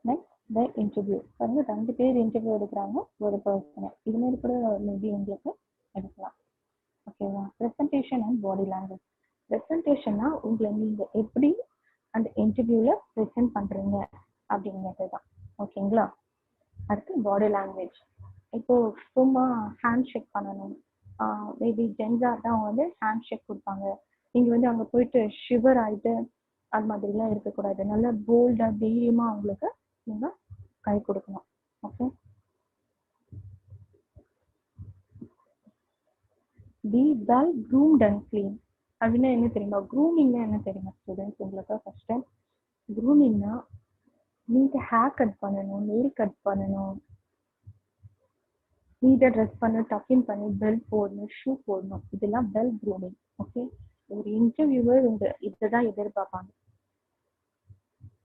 Next, the interview. பாருங்க, 2 பேர் இன்டர்வியூ எடுக்கிறாங்க, ஒரு பர்சனை. இதுமாரி கூட மேபி உங்களுக்கு எடுக்கலாம். ஓகேவா? Presentation and body language. ப்ரெசன்டேஷன்னா உங்களை நீங்கள் எப்படி அந்த இன்டர்வியூவில் ப்ரெசென்ட் பண்ணுறீங்க அப்படிங்கிறது தான். ஓகேங்களா? அடுத்து பாடி லாங்குவேஜ். இப்போ சும்மா ஹேண்ட் ஷேக் பண்ணணும், மேபி ஜென்ஸாக தான் அவங்க வந்து ஹேண்ட் ஷேக் கொடுப்பாங்க. நீங்கள் வந்து அங்கே போயிட்டு ஷிவர் ஆகிட்டு அது மாதிரிலாம் இருக்கக்கூடாது. நல்லா போல்டாக தைரியமாக அவங்களுக்கு நீங்கள் கை கொடுக்கணும். Okay. B well groomed and clean. அப்படின்னா என்ன தெரியுமா? க்ரூமிங்னா என்ன தெரியுமா ஸ்டூடெண்ட்ஸ் உங்களுக்கு? ஃபர்ஸ்ட் க்ரூமிங்னா நீங்கள் ஹேர் கட் பண்ணணும், நெயில் கட் பண்ணணும், நீட்டாக ட்ரெஸ் பண்ண, டக்கின் பண்ணி, பெல்ட் போடணும், ஷூ போடணும். இதெல்லாம் வெல் க்ரூமிங். ஓகே. ஒரு இன்டர்வியூவர் இதை தான் எதிர்பார்ப்பாங்க.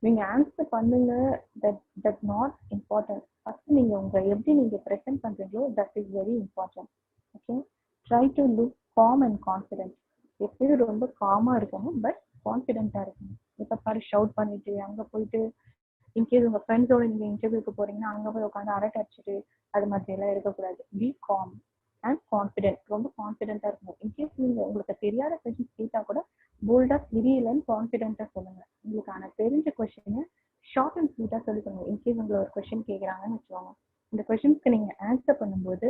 நீங்கள் ஆன்சர் பண்ணுங்க, தட் நாட் இம்பார்ட்டன்ட். ஃபர்ஸ்ட் நீங்கள் உங்களை எப்படி நீங்கள் ப்ரெசென்ட் பண்ணுறீங்களோ that is very important. Okay. Try to look com and confident. எப்பயும் ரொம்ப காமாக இருக்கணும், பட் கான்ஃபிடென்ட்டாக இருக்கணும். இப்போ பாரு ஷவுட் பண்ணிட்டு அங்கே போயிட்டு இன்கேஸ் உங்கள் ஃப்ரெண்ட்ஸோட நீங்கள் இன்டர்வியூக்கு போகிறீங்கன்னா அங்கே போய் உட்காந்து அரட்டை அடிச்சுட்டு அது மாதிரி எல்லாம் இருக்கக்கூடாது. Be calm and confident. ரொம்ப கான்ஃபிடென்ட்டா இருக்கணும். இன்கேஸ் நீங்க உங்களுக்கு தெரியாத கொஸ்டின் கேட்டா கூட போல்டா தெரியலன்னு கான்ஃபிடென்ட்டா சொல்லுங்க. உங்களுக்கான தெரிஞ்ச கொஸ்டினை ஷார்ட் அண்ட் ஸ்வீட்டா சொல்லிக்கோங்க. இன்கேஸ் உங்களை ஒரு கொஸ்டின் கேட்குறாங்கன்னு வச்சுக்கோங்க, இந்த கொஸ்டின்ஸ்க்கு நீங்க ஆன்சர் பண்ணும்போது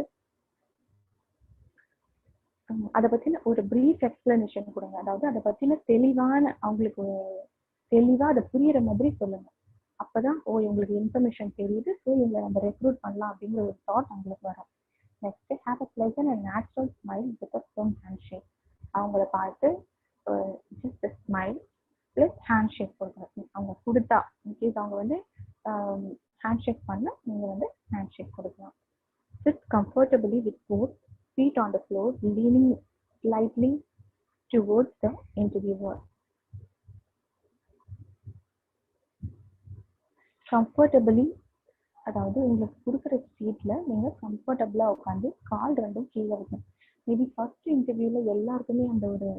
அதை பத்தின ஒரு பிரீஃப் எக்ஸ்பிளனேஷன் கொடுங்க. அதாவது அதை பத்தின தெளிவான அவங்களுக்கு தெளிவா அதை புரியுற மாதிரி சொல்லுங்க. அப்பதான் இவங்களுக்கு இன்ஃபர்மேஷன் தெரியுது, ஸோ இவங்களை நம்ம ரெக்ரூட் பண்ணலாம் அப்படிங்கிற ஒரு தாட் அவங்களுக்கு வரும். Next, have a pleasant and natural smile with a firm handshake. அவங்கள பார்த்து ஜஸ்ட் ஸ்மைல் பிளஸ் ஹேண்ட்ஷேக் கொடுக்கணும். அவங்க கொடுத்தா இன்கேஸ் அவங்க வந்து ஹேண்ட்ஷேக் பண்ண நீங்க வந்து ஹேண்ட்ஷேக் கொடுக்கலாம். Sit comfortably with both feet on the floor, leaning slightly towards the interviewer. Comfortably, அதாவது உங்களுக்கு கொடுக்குற சீட்ல நீங்க கம்ஃபர்டபுளா உட்காந்து கால் ரெண்டும் கீழே வைக்கணும். மேபி ஃபர்ஸ்ட் இன்டர்வியூல எல்லாருக்குமே அந்த ஒரு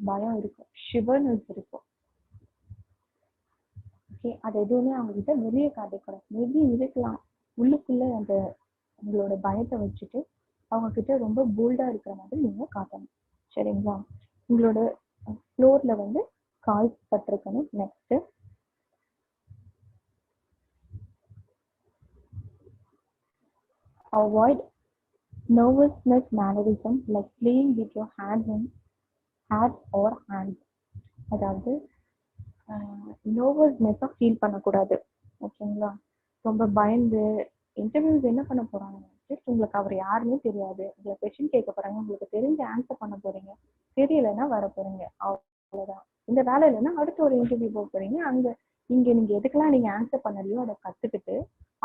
பயம் இருக்கும், ஷிவர்னஸ் இருக்கும். ஓகே, அது எதுவுமே அவங்க கிட்ட வெளியே காட்டிக்கூடாது. மேபி இருக்கலாம், உள்ளுக்குள்ள அந்த உங்களோட பயத்தை வச்சுட்டு அவங்க கிட்ட ரொம்ப போல்டா இருக்கிற மாதிரி நீங்க காட்டணும். சரிங்களா? உங்களோட ஃப்ளோர்ல வந்து கால் பட்டிருக்கணும். Next, avoid nervousness mannerism like playing with your hats or hands. அதாவது நர்வஸ்னஸா ஃபீல் பண்ணக்கூடாது. ஓகேங்களா? ரொம்ப பயந்து இன்டர்வியூஸ் என்ன பண்ண போறாங்க, ஜஸ்ட் உங்களுக்கு அவர் யாருமே தெரியாது, உங்களை கொஸ்டின் கேட்க போறாங்க, உங்களுக்கு தெரிஞ்ச ஆன்சர் பண்ண போறீங்க, தெரியலைன்னா வர போறீங்க, அவ்வளவுதான். இந்த வேலை இல்லைன்னா அடுத்த ஒரு இன்டர்வியூ போக போறீங்க. இங்க நீங்க எதுக்கெல்லாம் நீங்க ஆன்சர் பண்ணலையோ அதை கத்துக்கிட்டு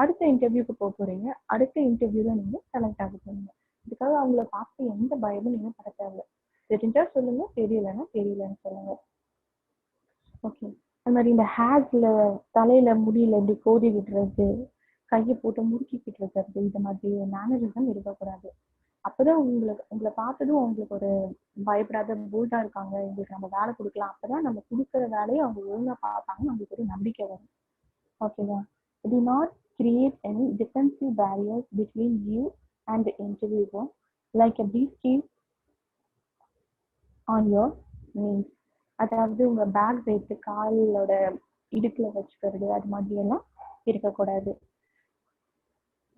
அடுத்த இன்டர்வியூக்கு போக போறீங்க. அடுத்த இன்டர்வியூல நீங்க செலக்ட் ஆக போறீங்க. இதுக்காக அவங்கள பார்த்து எந்த பயமும் நீங்க பட தேவையில்லை. தெரிஞ்சா சொல்லுங்க, தெரியலன்னா தெரியலன்னு சொல்லுங்க. ஓகே, அது மாதிரி இந்த ஹேர்ஸ்ல தலையில முடியல இப்படி கோதி விடுறது, கையை போட்டு முறுக்கிக்கிட்டு இருக்கிறது, இந்த மாதிரி மேனரிசம் இருக்கக்கூடாது. அப்பதான் உங்களை பார்த்ததும் அவங்களுக்கு ஒரு பயப்படாத போல்டா இருக்காங்க, இவங்களுக்கு நம்ம வேலை கொடுக்கலாம், அப்பதான் நம்ம கொடுக்குற வேலையை அவங்க ஒழுங்கா பார்ப்பாங்க, நம்மளுக்கு ஒரு நம்பிக்கை வரும். ஓகேவா? Do not create any defensive barriers between you and the interviewer, like a briefcase on your knees. அதாவது உங்க பேக் வைத்து காலோட இடுப்புல வச்சுக்கிறது, அது மாதிரி எல்லாம் இருக்கக்கூடாது.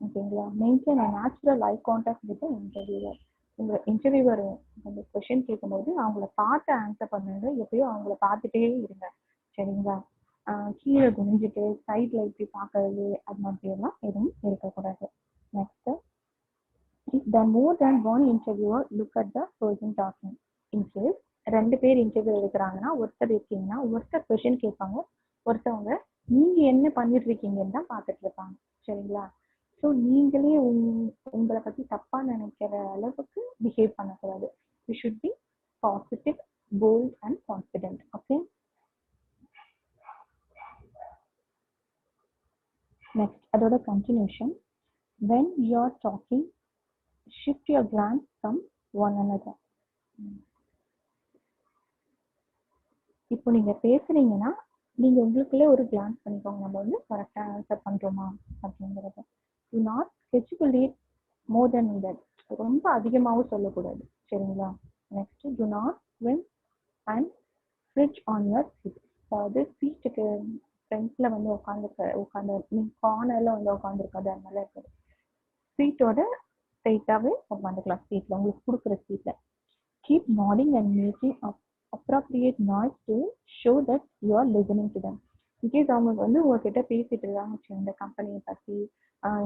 ஓகேங்களா? Maintain a natural eye contact with the interviewer. உங்க இன்டர்வியூவர் அந்த கொஸ்டின் கேட்கும்போது அவங்கள பார்த்து ஆன்சர் பண்ணுங்க. எப்பயும் அவங்கள பார்த்துட்டே இருங்க. சரிங்களா? கீழே குனிஞ்சிட்டு சைட்ல இப்படி பார்க்கறது, அது மாதிரி எல்லாம் எதுவும் இருக்கக்கூடாது. Next, if there more than one interviewer, look at the person talking. In case 2 பேர் இன்டர்வியூ எடுக்கிறாங்கன்னா, ஒருத்தர் இருக்கீங்கன்னா ஒருத்தர் கொஸ்டின் கேட்பாங்க, ஒருத்தவங்க நீங்க என்ன பண்ணிட்டு இருக்கீங்கன்னு தான் பார்த்துட்டு இருப்பாங்க. சரிங்களா? ஸோ நீங்களே உங்களை பத்தி தப்பா நினைக்கிற அளவுக்கு பிஹேவ் பண்ணக்கூடாது. You should be positive, bold and confident. Okay, next அதோட continuation. when you are talking, shift your glance from one another. இப்போ நீங்க பேசுறீங்கன்னா நீங்க உங்களுக்குள்ளே ஒரு கிளான்ஸ் பண்ணிக்கோங்க, நம்ம வந்து கரெக்டா ஆன்சர் பண்றோமா அப்படிங்கிறத. do not gesticulate more than needed. ரொம்ப அதிகமாகவும் சொல்லக்கூடாது. சரிங்களா? Next, do not swim and fridge on your seat. அதாவது சீட்டுக்கு ஃப்ரண்ட்ல வந்து உட்கார்ந்து கார்னர்ல வந்து உட்காந்துருக்காது, அதனால இருக்குது. சீட்டோட ஸ்ட்ரைட்டாவே உட்காந்துக்கலாம் சீட்ல, உங்களுக்கு கொடுக்குற சீட்ல. Keep nodding and making appropriate noise to show that you are listening to them. In case அவங்க வந்து உங்ககிட்ட பேசிட்டு இருக்காங்க இந்த கம்பெனியை பத்தி,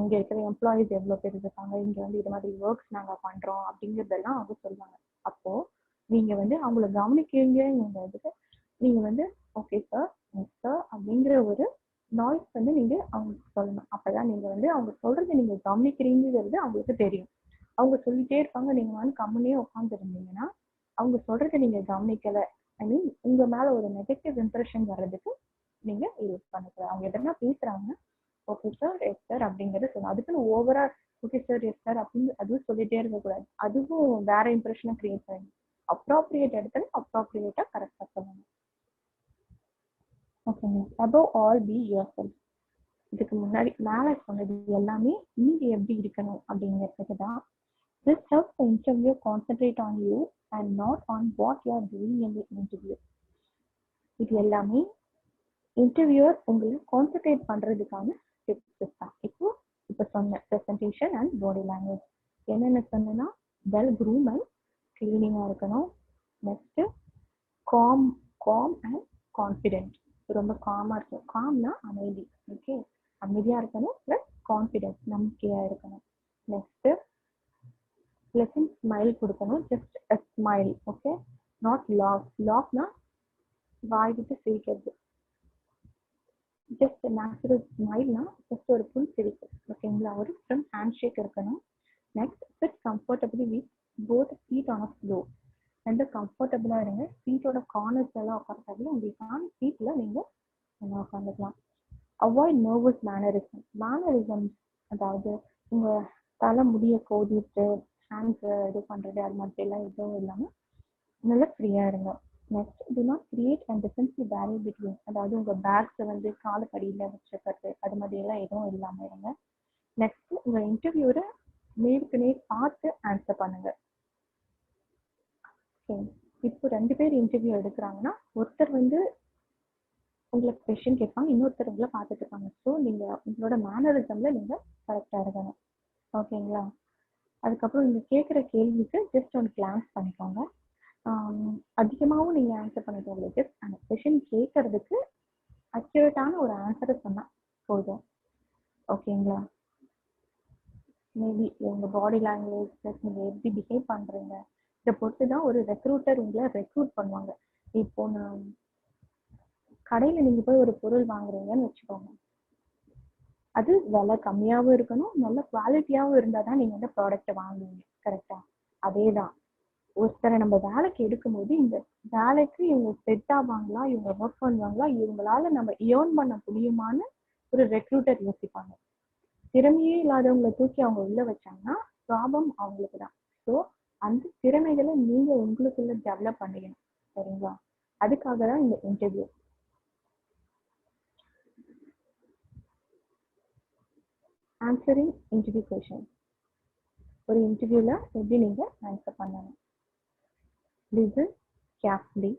இங்க இருக்கிற எம்ப்ளாயிஸ் எவ்வளவு பேர் இருக்காங்க, இங்க வந்து இது மாதிரி ஒர்க்ஸ் நாங்க பண்றோம் அப்படிங்கறதெல்லாம் அவங்க சொல்லுவாங்க. அப்போ நீங்க வந்து அவங்கள கவனிக்கிறீங்கிறதுக்கு நீங்க வந்து ஓகே சார், எஸ் சார் அப்படிங்கிற ஒரு நாய்ஸ் வந்து நீங்க அவங்களுக்கு சொல்லணும். அப்பதான் நீங்க வந்து அவங்க சொல்றது நீங்க கவனிக்கிறீங்கிறது அவங்களுக்கு தெரியும். அவங்க சொல்லிட்டே இருப்பாங்க, நீங்க வந்து கம்முனே உட்கார்ந்து இருந்தீங்கன்னா அவங்க சொல்றதை நீங்க கவனிக்கல, ஐ மீன் உங்க மேல ஒரு நெகட்டிவ் இம்ப்ரெஷன் வர்றதுக்கு நீங்க யூஸ் பண்ணிக்கலாம். அவங்க எதனா பேசுறாங்க, ஓகே சார், எஸ் சார் அப்படிங்கறது சொல்லணும். அதுக்குன்னு ஓவரா ஓகே சார், எஸ் சார் அப்படின்னு அதுவும் சொல்லிட்டே இருக்கக்கூடாது. அதுவும் வேற இம்ப்ரெஷனை கிரியேட் பண்ணணும். அப்ராப்ரியேட் இடத்துல அப்ராப்ரியேட்டா கரெக்டா சொல்லணும். ஓகேங்க. above all be yourself. இதுக்கு முன்னாடி மேல சொன்னது எல்லாமே நீங்க எப்படி இருக்கணும் அப்படிங்கிறதுக்கு தான். This helps the interviewer concentrate on you and not on what you are doing in the interview. இது எல்லாமே இன்டர்வியூவர் உங்களை கான்சென்ட்ரேட் பண்றதுக்கான டிப்ஸ் தான். இப்போ சொன்ன ப்ரெசன்டேஷன் அண்ட் பாடி லாங்குவேஜ் என்னென்ன சொன்னா, வெல் க்ரூம் அண்ட் கிளீனிங்காக இருக்கணும். நெக்ஸ்ட் காம் அண்ட் கான்ஃபிடென்ட், ரொம்ப காமாக இருக்கணும். காம்னா அமைதி, ஓகே, அமைதியாக இருக்கணும். ப்ளஸ் கான்ஃபிடென்ட், நம்பிக்கையாக இருக்கணும். நெக்ஸ்ட் ப்ளசன்ட் ஸ்மைல் கொடுக்கணும். Just a smile, okay, not லாக்னா வாய் விட்டு சிரிக்கிறது. ஜஸ்ட் நேச்சுரல் ஸ்மைல்னா ஜஸ்ட் ஒரு புல் சிரிப்பு, ஓகேங்களா. ஒரு ஃப்ரம் ஹேண்ட் ஷேக் இருக்கணும். Next sit comfortably with both feet on a floor. ரொம்ப கம்ஃபர்டபுளாக இருங்க. ஃபீட்டோட கார்னர்ஸ் எல்லாம் உட்காந்துட்டாலும் உங்களுக்கான ஃபீட்டில் நீங்கள் உட்காந்துக்கலாம். அவாய்ட் நர்வஸ் மேனரிசம்ஸ், அதாவது உங்கள் தலை முடிய கோதிட்டு ஹேண்ட்ஸை இது பண்ணுறது அது மாதிரிலாம் எதுவும் இல்லாமல் நல்லா ஃப்ரீயாக இருங்க. Next to not create and defensive barrier between, அதாவது உங்கள் பேக்ஸை வந்து காலுக்கடியில் வச்சுக்கிறது அது மாதிரியெல்லாம் எதுவும் இல்லாமல் இருங்க. நெக்ஸ்ட் உங்கள் இன்டர்வியூரை நேருக்கு நேர் பார்த்து ஆன்சர் பண்ணுங்க. இப்போ 2 பேர் இன்டர்வியூ எடுக்கிறாங்கன்னா ஒருத்தர் வந்து உங்களுக்கு கொஸ்டின் கேட்பாங்க, இன்னொருத்தர் உங்களை பார்த்துட்டு இருப்பாங்க. ஸோ நீங்கள் உங்களோட மேனரிசமில் நீங்கள் கரெக்டாக இருக்கணும், ஓகேங்களா. அதுக்கப்புறம் நீங்கள் கேட்குற கேள்விக்கு ஜஸ்ட் ஒன்று கிளான்ஸ் பண்ணிக்கோங்க. அதிகமாகவும் நீங்கள் ஆன்சர் பண்ண தேவையில்லை. ஜஸ்ட் அந்த கொஷின் கேட்கறதுக்கு அக்யூரேட்டான ஒரு ஆன்சரை சொன்னால் போதும், ஓகேங்களா. மேபி உங்கள் பாடி லாங்குவேஜ் ப்ளஸ் நீங்கள் எப்படி பிஹேவ் பண்ணுறீங்க இதை பொறுத்து தான் ஒரு ரெக்ரூட்டர் உங்களை ரெக்ரூட் பண்ணுவாங்க. இப்போ நான் கடையில் நீங்கள் போய் ஒரு பொருள் வாங்குறீங்கன்னு வச்சுக்கோங்க, அது விலை கம்மியாகவும் இருக்கணும், நல்ல குவாலிட்டியாகவும் இருந்தால் தான் நீங்கள் வந்து ப்ராடக்டை வாங்குவீங்க, கரெக்டாக. அதே தான் ஒருத்தரை நம்ம வேலைக்கு எடுக்கும்போது இந்த வேலைக்கு இவங்க செட் ஆவாங்களா, இவங்க ஒர்க் பண்ணுவாங்களா, இவங்களால நம்ம ஏர்ன் பண்ண முடியுமான்னு ஒரு ரெக்ரூட்டர் யோசிப்பாங்க. திறமையே இல்லாதவங்களை தூக்கி அவங்க உள்ள வச்சாங்கன்னா ப்ராப்ளம் அவங்களுக்கு தான். ஸோ அந்த திறமைகளை நீங்க உங்களுக்குள்ள டெவலப் பண்ணிக்கணும், சரிங்களா. அதுக்காக தான் இந்த இன்டர்வியூ. ஆன்சரிங் இன்டர்வியூ கொஷின், ஒரு இன்டர்வியூல எப்படி நீங்க ஆன்சர் பண்ணணும். Listen carefully.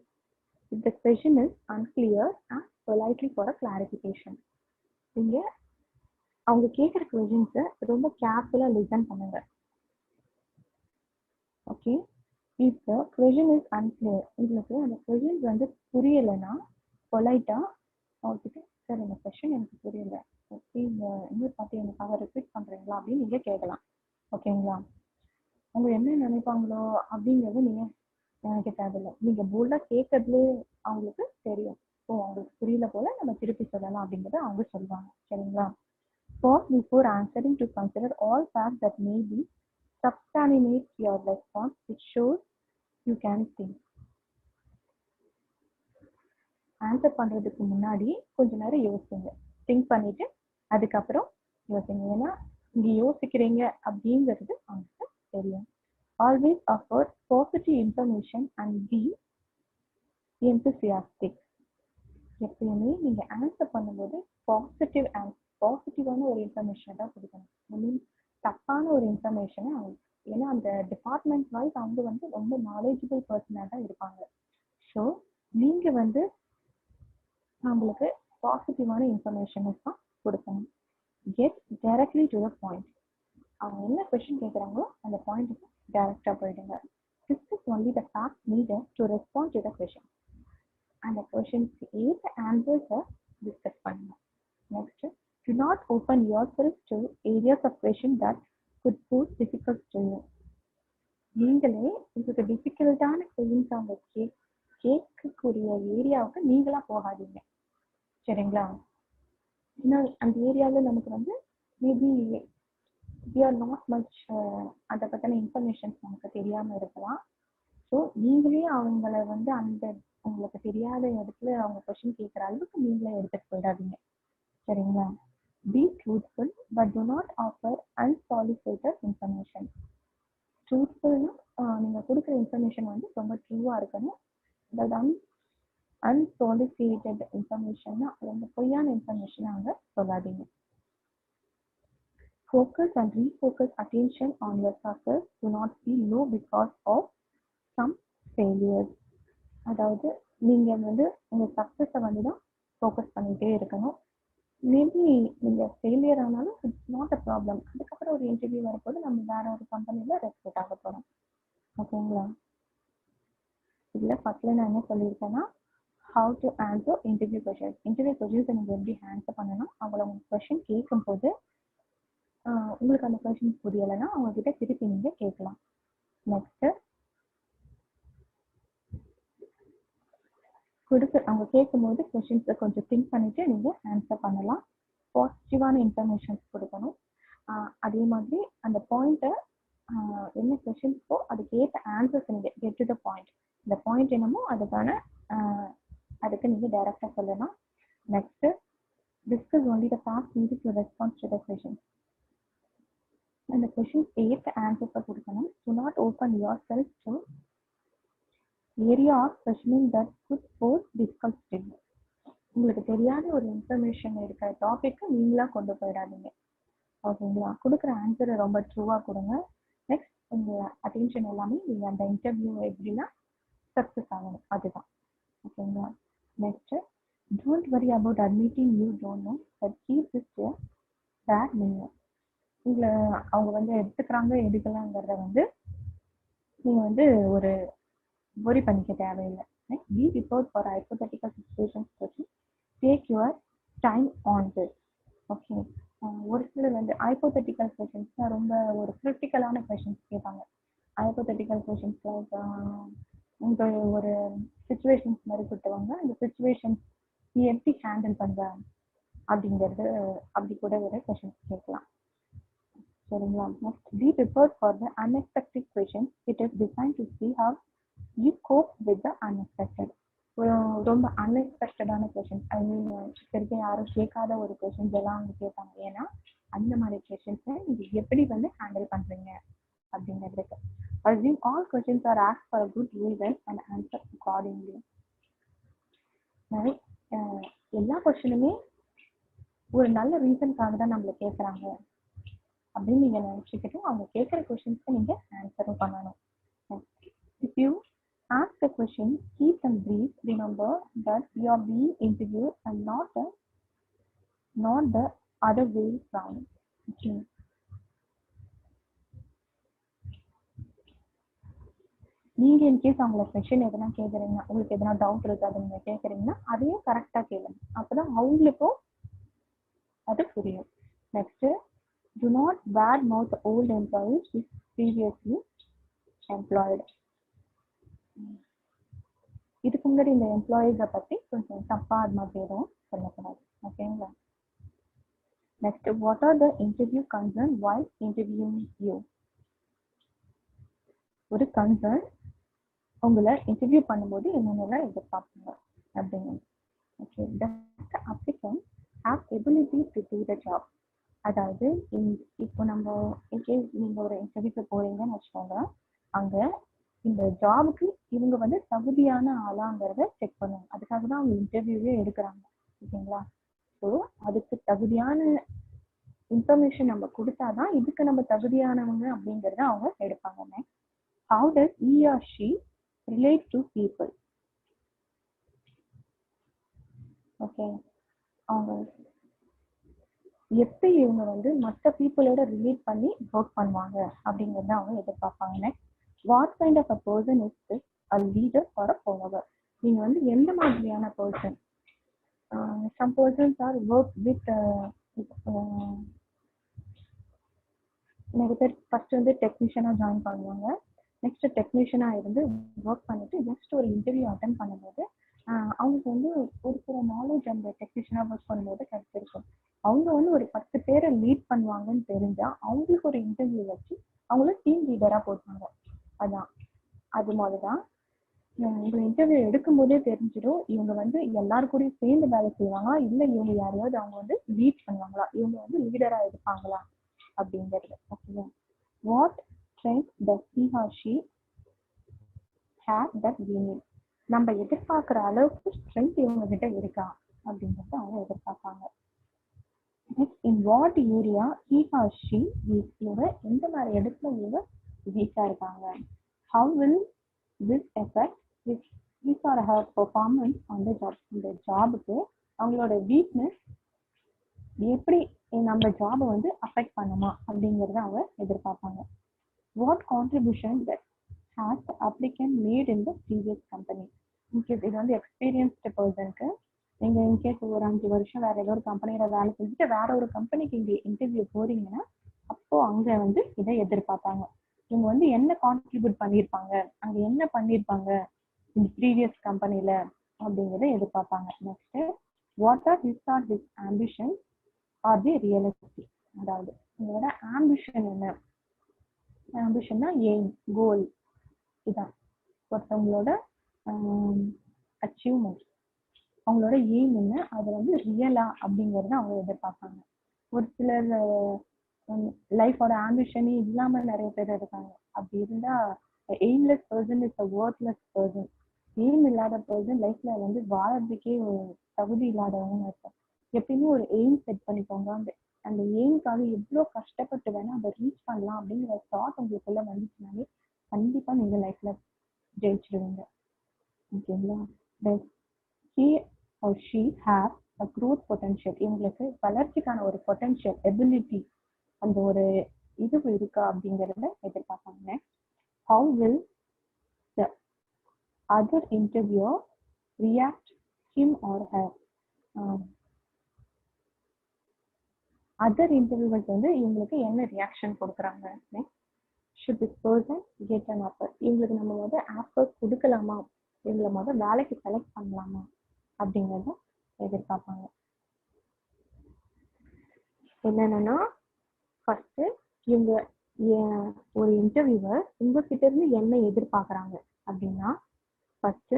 If the question is unclear, ask politely for a clarification. நீங்க அவங்க கேட்குற கொஷின்ஸை ரொம்ப கேர்ஃபுல்லாக லிசன் பண்ணுங்க, okay. If the question is unclear, உங்களுக்கு அந்த கொஷின்ஸ் வந்து புரியலைன்னா பொலைட்டாக அவங்ககிட்ட, சார் இந்த கொஷின் எனக்கு புரியல, ஓகே, இன்னொரு பார்த்து எனக்காக ரிப்பீட் பண்ணுறீங்களா அப்படின்னு நீங்கள் கேட்கலாம், ஓகேங்களா. அவங்க என்ன நினைப்பாங்களோ அப்படிங்கிறது நீங்கள் நினைக்க தேவையில்லை. நீங்கள் போல்டாக கேட்கறதுலே அவங்களுக்கு தெரியும், ஓ அவங்களுக்கு புரியல போல, நம்ம திருப்பி சொல்லலாம் அப்படிங்கிறத அவங்க சொல்லுவாங்க, சரிங்களா. Pause before answering to consider all facts that may be substantiate your response, which shows you can think. Answer பண்ணுறதுக்கு முன்னாடி கொஞ்ச நேரம் யோசிங்க, திங்க் பண்ணிட்டு அதுக்கப்புறம் யோசிங்க. ஏன்னா இங்கே யோசிக்கிறீங்க அப்படிங்கிறது அவங்களுக்கு தெரியும். Always offer positive information and be enthusiastic. எப்பயுமே நீங்கள் ஆன்சர் பண்ணும்போது பாசிட்டிவான ஒரு இன்ஃபர்மேஷனை தான் கொடுக்கணும். ஐ மீன் தப்பான ஒரு இன்ஃபர்மேஷனை அவங்க, ஏன்னா அந்த டிபார்ட்மெண்ட் வைஸ் அவங்க வந்து ரொம்ப நாலேஜபிள் பர்சனாக தான் இருப்பாங்க. ஸோ நீங்கள் வந்து அவங்களுக்கு பாசிட்டிவான இன்ஃபர்மேஷனை தான் கொடுக்கணும். Get directly to the point. அவங்க என்ன கொஸ்டின் கேட்குறாங்களோ அந்த பாயிண்ட்டுக்கு டைரக்டாக போயிடுங்க. Discuss only the fact needed to respond to the question. அந்த கொஸ்டின்ஸ்க்கு ஏற்ற ஆன்சர்ஸை டிஸ்கஸ் பண்ணுங்க. Next, do not open yourself to areas of question that could pose difficult to you. நீங்களே உங்களுக்கு டிஃபிகல்ட்டான கொஸ்டின்ஸ் அவங்க கேட்கக்கூடிய ஏரியாவுக்கு நீங்களாக போகாதீங்க, சரிங்களா. இன்னும் அந்த ஏரியாவில் நமக்கு வந்து maybe we are not much அதை பற்றின இன்ஃபர்மேஷன்ஸ் நமக்கு தெரியாமல் இருக்கலாம். ஸோ நீங்களே அவங்கள வந்து அந்த உங்களுக்கு தெரியாத இடத்துல அவங்க கொஸ்டின் கேட்குற அளவுக்கு நீங்களே எடுத்துகிட்டு போயிடாதீங்க, சரிங்களா. Be truthful but do not offer unsolicited information. ட்ரூத்ஃபுல்னா நீங்கள் கொடுக்குற இன்ஃபர்மேஷன் வந்து ரொம்ப ட்ரூவாக இருக்கணும். அதாவது அன்சாலிசிட்டட் இன்ஃபர்மேஷன்னா ரொம்ப பொய்யான இன்ஃபர்மேஷனை அங்கே சொல்லாதீங்க. Focus and refocus attention on your success. Do not feel low because of some failures. அதாவது நீங்க வந்து உங்க சக்சஸை வந்து தான் ஃபோக்கஸ் பண்ணிட்டே இருக்கணும். மேபி நீங்க ஃபெயிலியர் ஆனாலும் இட்ஸ் நாட் அ ப்ராப்ளம். அதுக்கப்புறம் ஒரு இன்டர்வியூ வரப்போது நம்ம வேற ஒரு கம்பெனியில ரெக்ரூட் ஆக போறோம். ஓகேங்களா? இதுல ஃபர்ஸ்ட்ல நான் என்ன சொல்லியிருக்கேன்னா, how to answer interview questions. Interview கொஷின்ஸை நீங்க எப்படி ஆன்சர் பண்ணணும், அவங்கள உங்க கொஷின் கேட்கும்போது உங்களுக்கு அந்த கொஷின் புரியலைன்னா அவங்க கிட்ட திருப்பி நீங்க கேட்கலாம். நெக்ஸ்ட் அவங்க கேட்கும்போது கொஷின்ஸை கொஞ்சம் திங்க் பண்ணிட்டு நீங்க ஆன்சர் பண்ணலாம். பாசிட்டிவான இன்ஃபர்மேஷன்ஸ் கொடுக்கணும். அதே மாதிரி அந்த பாயிண்ட்டை என்ன கொஷின்ஸோ அதுக்கு ஏற்ற ஆன்சர்ஸ் நீங்கள் கெட் டு த பாயிண்ட். இந்த பாயிண்ட் என்னமோ அதுக்கு நீங்கள் டைரக்டாக சொல்லலாம். Next discuss only the task needed to response to the questions. அந்த கொஷின்ஸ் ஏற்ற ஆன்சர்ஸை கொடுக்கணும். Do not open yourself to area of questioning that could pose difficult state. உங்களுக்கு தெரியாத ஒரு இன்ஃபர்மேஷன் இருக்கிற டாபிக்கை நீங்களா கொண்டு போயிடாதீங்க. ஓகேங்களா? கொடுக்குற ஆன்சரை ரொம்ப ட்ரூவாக கொடுங்க. நெக்ஸ்ட் உங்கள் அட்டென்ஷன் எல்லாமே நீங்கள் அந்த இன்டர்வியூ எப்படின்னா சக்ஸஸ் ஆகணும், அதுதான். ஓகேங்களா? Next don't worry about admitting you don't know, but keep this pad நீங்கள் உங்களை அவங்க வந்து எடுத்துக்கிறாங்க எடுக்கலாங்கிறத வந்து நீங்கள் வந்து ஒரு worry பண்ணிக்க தேவையில்லை. Next be prepared for hypothetical situations question. Take your time on this. Okay, ஒரு சிலர் வந்து ஹைப்போதெட்டிக்கல் கொஸ்டின்ஸ் தான் ரொம்ப ஒரு கிரிட்டிக்கலான கொஸ்டின்ஸ் கேட்பாங்க. ஹைப்போதெட்டிக்கல் கொஸ்டின்ஸ் லைக் உங்கள் ஒரு சுச்சுவேஷன்ஸ் மாதிரி கொடுத்தவங்க அந்த சுச்சுவேஷன்ஸ் நீ எப்படி ஹேண்டில் பண்ணுற அப்படிங்கிறது அப்படி கூட ஒரு கொஸ்டின்ஸ் கேட்கலாம். சரிங்களா? Next be prepared for the unexpected questions. It is design to see how you cope with the unexpected. ரொம்ப அன்எக்ஸ்பெக்டடான கொஸ்டின்ஸ், ஐ மீன் திருப்பி யாரும் கேட்காத ஒரு கொஸ்டின்ஸ் எல்லாம் அவங்க கேட்பாங்க. ஏன்னா அந்த மாதிரி கொஸ்டின்ஸை நீங்கள் எப்படி வந்து ஹேண்டில் பண்ணுறீங்க அப்படிங்கிறதுக்கு. Assume all questions are asked for a good reason and answer accordingly. எல்லா கொஸ்டினுமே ஒரு நல்ல ரீசனுக்காக தான் நம்மளை கேட்குறாங்க அப்படின்னு நீங்கள் நினச்சிக்கிட்டு அவங்க கேட்குற கொஸ்டின்ஸ்க்கு நீங்கள் ஆன்சரும் பண்ணணும். If you ask a question, keep them brief. Remember that you are being interviewed and not the other way around. Okay. நீங்க இன்கேஸ் அவங்கள கொஸ்டின் எதனா கேட்குறீங்கன்னா, உங்களுக்கு எதனா டவுட் இருக்கு அதை நீங்க கேட்குறீங்கன்னா அதையும் கரெக்டாக கேளுங்க. அப்பதான் அவங்களுக்கும் அது புரியும். Next do not bad mouth old employees with previously employed. இதுக்கு முன்னாடி இந்த எம்ப்ளாயிஸை பற்றி கொஞ்சம் தப்பா அது மாதிரி எதுவும் சொல்லக்கூடாது. ஓகேங்களா? Next what R the interview concern while interviewing you. ஒரு கன்சர்ன் உங்களை இன்டர்வியூ பண்ணும்போது என்னென்னலாம் எதிர்பார்ப்பாங்க அப்படின்னு. Okay, the applicant have ability to do the job. அதாவது இப்போ நம்ம இன்கேஸ் நீங்கள் ஒரு இன்டர்வியூக்கு போறீங்கன்னு வச்சுக்கோங்க, அங்கே இந்த ஜாபுக்கு இவங்க வந்து தகுதியான ஆளாங்கிறத செக் பண்ணுவாங்க. அதுக்காக தான் அவங்க இன்டர்வியூவே எடுக்கிறாங்க. ஓகேங்களா? ஸோ அதுக்கு தகுதியான இன்ஃபர்மேஷன் நம்ம கொடுத்தாதான் இதுக்கு நம்ம தகுதியானவங்க அப்படிங்கிறத அவங்க எடுப்பாங்க. Next how does he or she relate to people. Okay, அவங்க எப்படி இவங்க வந்து மற்ற பீப்புளோட ரிலேட் பண்ணி ஒர்க் பண்ணுவாங்க அப்படிங்கிறத அவங்க எதிர்பார்ப்பாங்க. Next what kind of a person is this, a leader or a follower. நீங்க வந்து எந்த மாதிரியான person. Some persons are work with நிறைய பேர் ஃபர்ஸ்ட் வந்து டெக்னீஷியனாக ஜாயின் பண்ணுவாங்க. நெக்ஸ்ட் டெக்னீஷியனாக இருந்து ஒர்க் பண்ணிட்டு ஜஸ்ட் ஒரு இன்டர்வியூ அட்டன் பண்ணும்போது அவங்களுக்கு வந்து ஒரு சில நாலேஜ் அந்த டெக்னீஷியனாக ஒர்க் பண்ணும்போது கிடைச்சிருக்கும். அவங்க வந்து ஒரு 10 பேரை லீட் பண்ணுவாங்கன்னு தெரிஞ்சா அவங்களுக்கு ஒரு இன்டர்வியூ வச்சு அவங்கள டீம் லீடராக போட்டாங்க. அதான் அது மாதிரிதான் இவங்க இன்டர்வியூ எடுக்கும் போதே தெரிஞ்சிடும் இவங்க வந்து எல்லாரு கூடயும் சேர்ந்து வேலை செய்வாங்களா, இல்லை இவங்க யாரையாவது அவங்க வந்து லீட் பண்ணுவாங்களா, இவங்க வந்து லீடராக இருப்பாங்களா அப்படிங்கிறது. ஓகேவா? What strength does he or she have that we need. நம்ம எதிர்பார்க்குற அளவுக்கு ஸ்ட்ரென்த் இவங்க கிட்ட இருக்கா அப்படிங்கிறத அவங்க எதிர்பார்ப்பாங்க. Next, in what area he or she is இவங்க எந்த மாதிரி இடத்துல இவங்க வீக்கா இருக்காங்க. How will this affect his or her performance on the job? இந்த ஜாபுக்கு அவங்களோட வீக்னஸ் எப்படி நம்ம ஜாபை வந்து அஃபெக்ட் பண்ணுமா அப்படிங்கிறத அவங்க எதிர்பார்ப்பாங்க. What contribution that has the applicant made in the previous company. In case இது வந்து எக்ஸ்பீரியன்ஸ்டு பர்சனுக்கு நீங்கள் இன்கேஸ் ஒரு 5 வருஷம் வேற ஏதோ ஒரு கம்பெனியில் வேலை செஞ்சுட்டு வேற ஒரு கம்பெனிக்கு இங்கே இன்டர்வியூ போறீங்கன்னா அப்போ அங்கே வந்து இதை எதிர்பார்ப்பாங்க. இவங்க வந்து என்ன கான்ட்ரிபியூட் பண்ணியிருப்பாங்க, அங்கே என்ன பண்ணியிருப்பாங்க இந்த ப்ரீவியஸ் கம்பெனியில் அப்படிங்கிறத எதிர்பார்ப்பாங்க. Next, what are his ambition are the realistic. அதாவது உங்களோட ஆம்பிஷன் என்ன, ஆம்பிஷன்னா எய்ம், கோல், இதுதான் ஒருத்தவங்களோட அச்சீவ்மெண்ட், அவங்களோட எய்ம் என்ன, அது வந்து ரியலா அப்படிங்கறத அவங்க எதிர்பார்ப்பாங்க. ஒரு சிலர் லைஃபோட ஆம்பிஷனே இல்லாம நிறைய பேர் இருக்காங்க. அப்படி இருந்தா aimless person is a worthless person. Aim இல்லாத பர்சன் லைஃப்ல வந்து வாழறதுக்கே தகுதி இல்லாதவங்க இருக்கும். எப்பயுமே ஒரு எய்ம் செட் பண்ணிக்கோங்க. அந்த எய்ம்காக எவ்வளோ கஷ்டப்பட்டு வேணா அதை ரீச் பண்ணலாம் அப்படிங்கிற தாட் உங்களுக்குள்ள வந்துச்சுனாலே கண்டிப்பா நீங்க லைஃப்ல ஜெயிச்சிடுவீங்க. ஓகேங்களா? he or she have a growth potential. இவங்களுக்கு வளர்ச்சிக்கான ஒரு பொட்டன்ஷியல், எபிலிட்டி, அந்த ஒரு இது இருக்கா அப்படிங்கறத எதிர்பார்ப்பாங்க. how will the other interviewer react him or her. Other interviewers வந்து இவங்களுக்கு என்ன ரியாக்ஷன் கொடுக்குறாங்க. Next, should this person get an offer. இவங்களுக்கு நம்ம வந்து ஆஃபர் கொடுக்கலாமா, இவங்களை முதல் வேலைக்கு செலக்ட் பண்ணலாமா அப்படிங்கிறத எதிர்பார்ப்பாங்க. என்னன்னா ஃபர்ஸ்ட் இவங்க ஒரு இன்டர்வியூவர் உங்ககிட்ட இருந்து என்ன எதிர்பார்க்குறாங்க அப்படின்னா, ஃபர்ஸ்ட்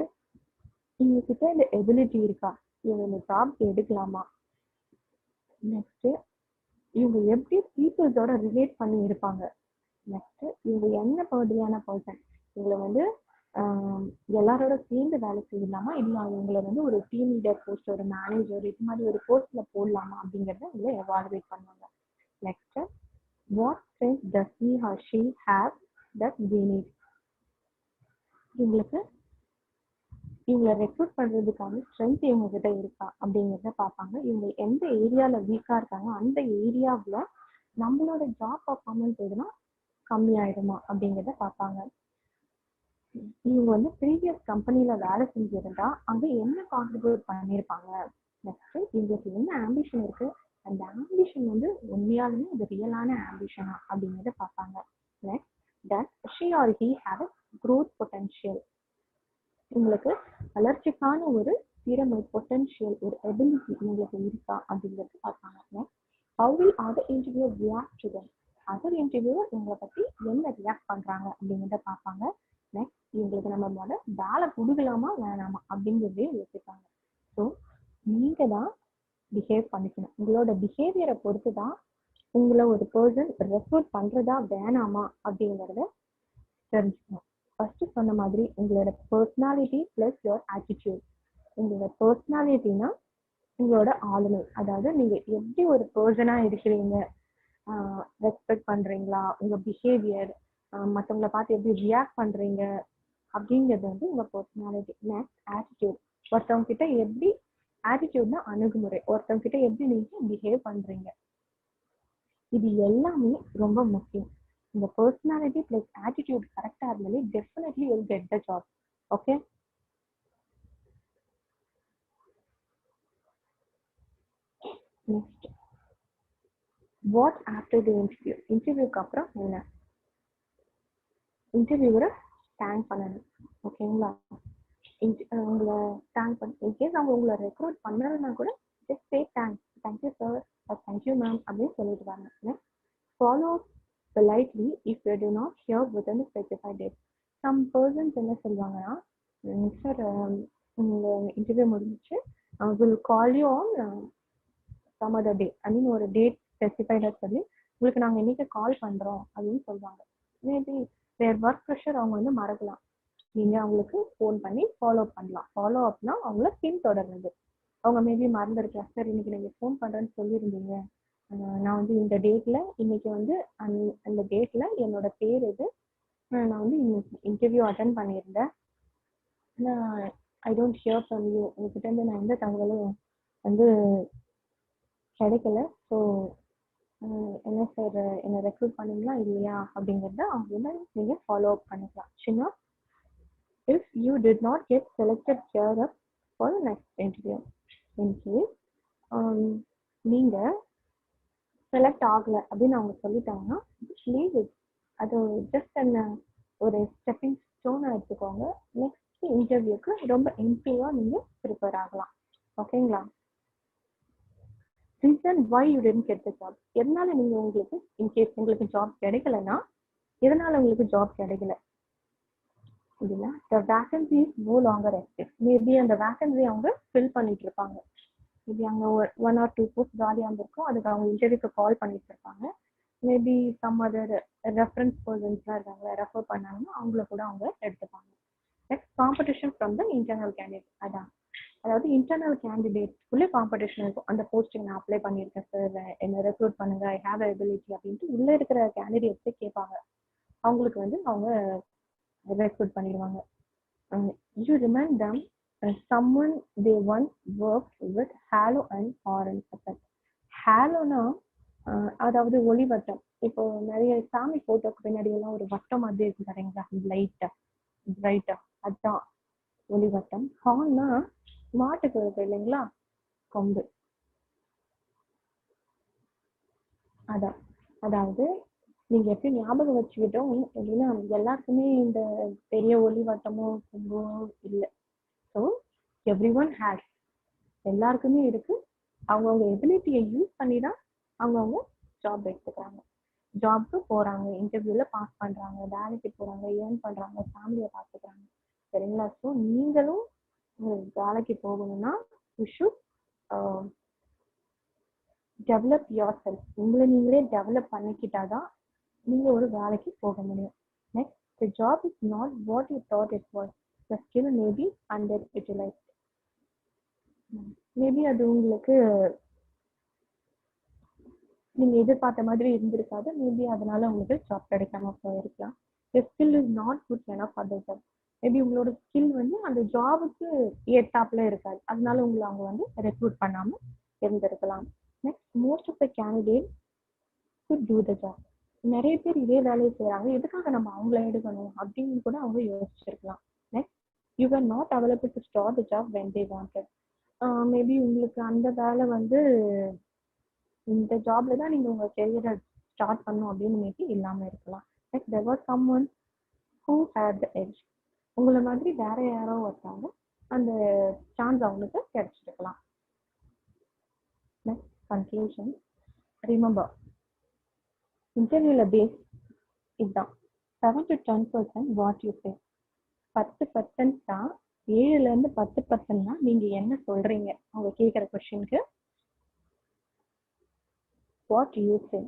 இவங்க கிட்ட இந்த எபிலிட்டி இருக்கா, இவங்க இந்த ஜாப்க்கு எடுக்கலாமா. நெக்ஸ்ட், இவங்க எப்படி பீப்புள்ஸோட ரிலேட் பண்ணி இருப்பாங்க. நெக்ஸ்ட், இவங்க என்ன மாதிரியான பர்சன், இவங்களை வந்து எல்லாரோட சேர்ந்து வேலை செய்யலாமா, இல்லை இவங்களை வந்து ஒரு டீம் லீடர் போஸ்ட், ஒரு மேனேஜர், இது மாதிரி ஒரு போஸ்ட்ல போடலாமா அப்படிங்கிறத இவங்க எவாலுவேட் பண்ணுவாங்க. Next, what strength does he or she have that they need. இவங்களை ரெக்ரூட் பண்றதுக்கான ஸ்ட்ரென்த் இவங்க கிட்ட இருக்கா அப்படிங்கிறத பார்ப்பாங்க. இவங்க எந்த ஏரியால வீக்கா இருக்காங்க, அந்த ஏரியாவில் நம்மளோட ஜாப் பர்ஃபார்மன்ஸ் எதுனா கம்மியாயிடுமா அப்படிங்கிறத பார்ப்பாங்க. இவங்க வந்து ப்ரீவியஸ் கம்பெனில வேலை செஞ்சிருந்தா அங்க என்ன கான்ட்ரிபியூட் பண்ணியிருப்பாங்க. நெக்ஸ்ட், இவங்களுக்கு என்ன ஆம்பிஷன் இருக்கு, அந்த ஆம்பிஷன் வந்து உண்மையாலுமே அது ரியலான ஆம்பிஷனா அப்படிங்கிறத பார்ப்பாங்க. Next, does she or he have a growth potential. உங்களுக்கு வளர்ச்சிக்கான ஒரு திறமை, பொட்டன்ஷியல், ஒரு எபிலிட்டி உங்களுக்கு இருக்கா அப்படிங்கிறது பார்ப்பாங்க. how will other interviewer react to them. Other interviewer இவங்களை பத்தி என்ன ரியாக்ட் பண்றாங்க அப்படிங்கிறத பார்ப்பாங்க. நெக்ஸ்ட், இவங்களுக்கு நம்ம முதல்ல வேலை கொடுக்கலாமா வேணாமா அப்படிங்கிறதே யோசிப்பாங்க. ஸோ நீங்க தான் பிஹேவ் பண்ணிக்கணும். உங்களோட பிஹேவியரை பொறுத்து தான் உங்களை ஒரு பர்சன் ரெக்ரூட் பண்றதா வேணாமா அப்படிங்கிறத தெரிஞ்சுக்கணும். ஃபர்ஸ்ட் சொன்ன மாதிரி உங்களோட பர்சனாலிட்டி பிளஸ் யுவர் ஆட்டிடியூட். உங்களோட பர்சனாலிட்டினா உங்களோட ஆளுமை, அதாவது நீங்க எப்படி ஒரு பர்சனா இருக்கிறீங்க, ரெஸ்பெக்ட் பண்றீங்களா, உங்க பிஹேவியர், மற்றவங்களை பார்த்து எப்படி ரியாக்ட் பண்றீங்க அப்படிங்கிறது வந்து உங்க பர்சனாலிட்டி. Next, attitude. ஒருத்தவங்க கிட்ட எப்படி, ஆட்டிடியூட்னா அணுகுமுறை, ஒருத்தவங்க கிட்ட எப்படி நீங்க பிஹேவ் பண்றீங்க, இது எல்லாமே ரொம்ப முக்கியம். இந்த பர்சனாலிட்டி பிளஸ் ஆட்டிடியூட் கரெக்டா இருந்தாலே definitely you will get the job. Okay. Next, what after the interview. இன்டர்வியூக்கு அப்புறம் என்ன, இன்டர்வியூவரை தேங்க் பண்ணணும். ஓகேங்களா? உங்களை தேங்க் பண்ண, இன்கேஸ் அவங்க உங்களை ரெக்ரூட் பண்ணலன்னா கூட just say thank you sir, thank you ma'am அப்படின்னு சொல்லிட்டு வாங்க. Next, follow politely if you do not hear within the specified date. Some persons என்ன சொல்லுவாங்கன்னா, சார் உங்க இன்டர்வியூ முடிஞ்சிச்சு, will call you on some other day. ஐ மீன் ஒரு டேட் ஸ்பெசிஃபைடாக சொல்லி உங்களுக்கு நாங்கள் இன்னைக்கு கால் பண்ணுறோம் அப்படின்னு சொல்லுவாங்க. மேபி வேறு ஒர்க் ப்ரெஷர் அவங்க வந்து மறக்கலாம். நீங்கள் அவங்களுக்கு ஃபோன் பண்ணி ஃபாலோ பண்ணலாம். ஃபாலோ அப்னா அவங்கள பின்தொடர்றது. அவங்க மேபி மறந்துருக்கலாம், சார் இன்னைக்கு நீங்கள் ஃபோன் பண்ணுறேன்னு சொல்லியிருந்தீங்க, நான் வந்து இந்த டேட்ல இன்னைக்கு வந்து அந்த டேட்ல என்னோட பேர் இது, நான் வந்து இன்டர்வியூ அட்டன் பண்ணியிருந்தேன், ஆனால் I don't hear from you, உங்ககிட்ட இருந்து நான் எந்த தகவலும் வந்து கிடைக்கல. ஸோ என்ன சார் என்னை ரெக்ரூட் பண்ணீங்களா இல்லையா அப்படிங்கிறத அவங்க வந்து நீங்கள் ஃபாலோ அப் பண்ணிக்கலாம். சின்ன if you did not get selected here up for the next interview, in case நீங்கள் செலக்ட் ஆகலை அப்படின்னு அவங்க சொல்லிட்டாங்கன்னா லீவ் இட், அது ஜஸ்ட் என்ன ஒரு ஸ்டெப்பிங் ஸ்டோனாக எடுத்துக்கோங்க. நெக்ஸ்ட் இன்டர்வியூக்கு ரொம்ப இம்ப்ரூவாக நீங்கள் ப்ரிப்பேர் ஆகலாம். ஓகேங்களா? Reason why you didn't get the job, எதனால நீங்கள் உங்களுக்கு இன்கேஸ் உங்களுக்கு ஜாப் கிடைக்கலன்னா எதனால உங்களுக்கு ஜாப் கிடைக்கல அப்படின்னா the vacancy is no longer active. Maybe அந்த வேகன்சி அவங்க ஃபில் பண்ணிட்டு இருப்பாங்க. மேபி அங்கே 1 or 2 போஸ்ட் காலியாக இருந்திருக்கும், அதுக்கு அவங்க இன்டர்வியூக்கு கால் பண்ணிட்டு இருப்பாங்க. மேபி சம் அதர் ரெஃபரன்ஸ் பர்சன்ஸ்லாம் இருக்காங்க, ரெஃபர் பண்ணாங்கன்னா அவங்கள கூட அவங்க எடுத்துப்பாங்க. Next competition from the internal candidate. அதாவது இன்டர்னல் கேண்டிடேட்குள்ளே காம்படிஷன் இருக்கும். அந்த போஸ்ட்டுக்கு நான் அப்ளை பண்ணியிருக்கேன் சார், என்ன ரெக்ரூட் பண்ணுங்க, ஐ ஹேவ் எபிலிட்டி அப்படின்ட்டு உள்ளே இருக்கிற கேண்டிடேட்ஸே கேட்பாங்க. அவங்களுக்கு வந்து அவங்க ரெக்ரூட் பண்ணிடுவாங்க. You remind them someone they once worked with halo and orange effect. ஹாலோனா அதாவது ஒளிவட்டம். இப்போ நிறைய சாமி போட்டோக்கு பின்னாடி எல்லாம் ஒரு வட்டம் மாதிரி இருக்கு பாருங்களா, பிரைட்டா, அதுதான் ஒளிவட்டம். ஹார்ன்னா மாட்டுக்கு இருக்கு இல்லைங்களா, கொம்பு. அதான், அதாவது நீங்க எப்படி ஞாபகம் வச்சுக்கிட்டோம் அப்படின்னா எல்லாருக்குமே இந்த பெரிய ஒளிவட்டமோ கொம்போ இல்லை. ஸோ எவ்ரி ஒன் ஹேஸ், எல்லாருக்குமே இருக்கு. அவங்கவுங்க எபிலிட்டியை யூஸ் பண்ணி தான் அவங்கவுங்க ஜாப் எடுத்துக்கிறாங்க, ஜாப்க்கு போறாங்க, இன்டர்வியூல பாஸ் பண்றாங்க, வேலைக்கு போறாங்க, ஏர்ன் பண்றாங்க, ஃபேமிலியை பார்த்துக்கிறாங்க. சரிங்களா? ஸோ நீங்களும் வேலைக்கு போகணும்னா you should develop your self. உங்களை நீங்களே டெவலப் பண்ணிக்கிட்டாதான் நீங்க ஒரு வேலைக்கு போக முடியும். Next, the job is not what you thought it was, the skill may be under utilised. Maybe அது உங்களுக்கு நீங்க எதிர்பார்த்த மாதிரி இருந்திருக்காது, மேபி அதனால உங்களுக்கு ஜாப் கிடைக்காம போயிருக்கலாம். Your skill is not good enough for the job. Maybe உங்களோட ஸ்கில் வந்து அந்த ஜாபுக்கு ஏற்றாப்புல இருக்காது, அதனால உங்களை அவங்க வந்து ரெக்ரூட் பண்ணாம இருந்திருக்கலாம். Next, most of the candidate good to the job. நிறைய பேர் இதே வேலையை செய்யறாங்க, எதுக்காக நம்ம அவங்கள எடுக்கணும் அப்படின்னு கூட அவங்க யோசிச்சிருக்கலாம். Next, you are not available to start the job when they wanted. Maybe உங்களுக்கு அந்த வேலை வந்து இந்த ஜாப்ல தான் நீங்க உங்க கெரியரை ஸ்டார்ட் பண்ணணும் அப்படின்னு மேபி இல்லாம இருக்கலாம். Next, there was someone who had the edge. உங்களை மாதிரி வேற யாரோ ஒருத்தவங்க அந்த சான்ஸ் அவங்களுக்கு கிடைச்சிருக்கலாம். Next, conclusion. ரிமெம்பர், இன்டர்வியூல பேஸ் இதுதான், 7 to 10% வாட் யூ சே. 10% தான், 7லேருந்து 10% தான் நீங்க என்ன சொல்றீங்க அவங்க கேட்குற கொஸ்டினுக்கு. வாட் யூ சே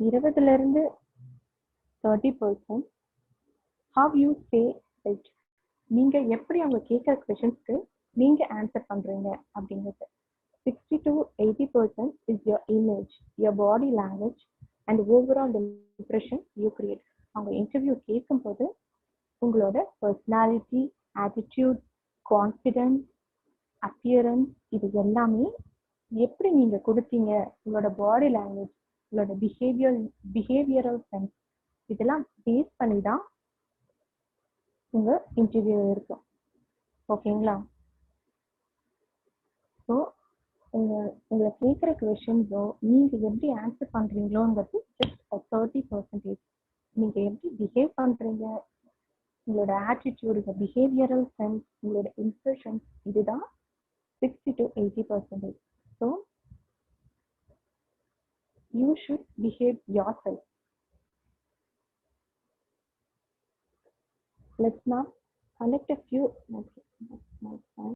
20லேருந்து 30%. ஹவ் யூ சே இட், நீங்க எப்படி அவங்க கேட்குற கொஸ்டின்ஸ்க்கு நீங்க ஆன்சர் பண்றீங்க அப்படிங்கிறது. 60 to 80% is your image, your body language and overall impression you create. அவங்க இன்டர்வியூ கேட்கும்போது உங்களோட பர்சனாலிட்டி, ஆட்டிடியூட், கான்ஃபிடென்ஸ், அப்பியரன்ஸ், இது எல்லாமே எப்படி நீங்க கொடுத்தீங்க, உங்களோட பாடி லாங்குவேஜ், உங்களோட பிஹேவியரல் சென்ஸ், இதெல்லாம் பேஸ் பண்ணி தான் உங்க இன்டர்வியூ இருக்கும். ஓகேங்களா? ஸோ உங்களை கேட்குற கொஷின்ஸோ நீங்க எப்படி ஆன்சர் பண்றீங்களோங்கிறது ஜஸ்ட் 30%. நீங்க எப்படி பிஹேவ் பண்றீங்க, உங்களோட ஆட்டிடியூட், உங்க பிஹேவியரல் சென்ஸ், உங்களோட இம்ப்ரெஷன்ஸ், இதுதான் 60 to 80%. So you should behave your self. Let's now conduct a few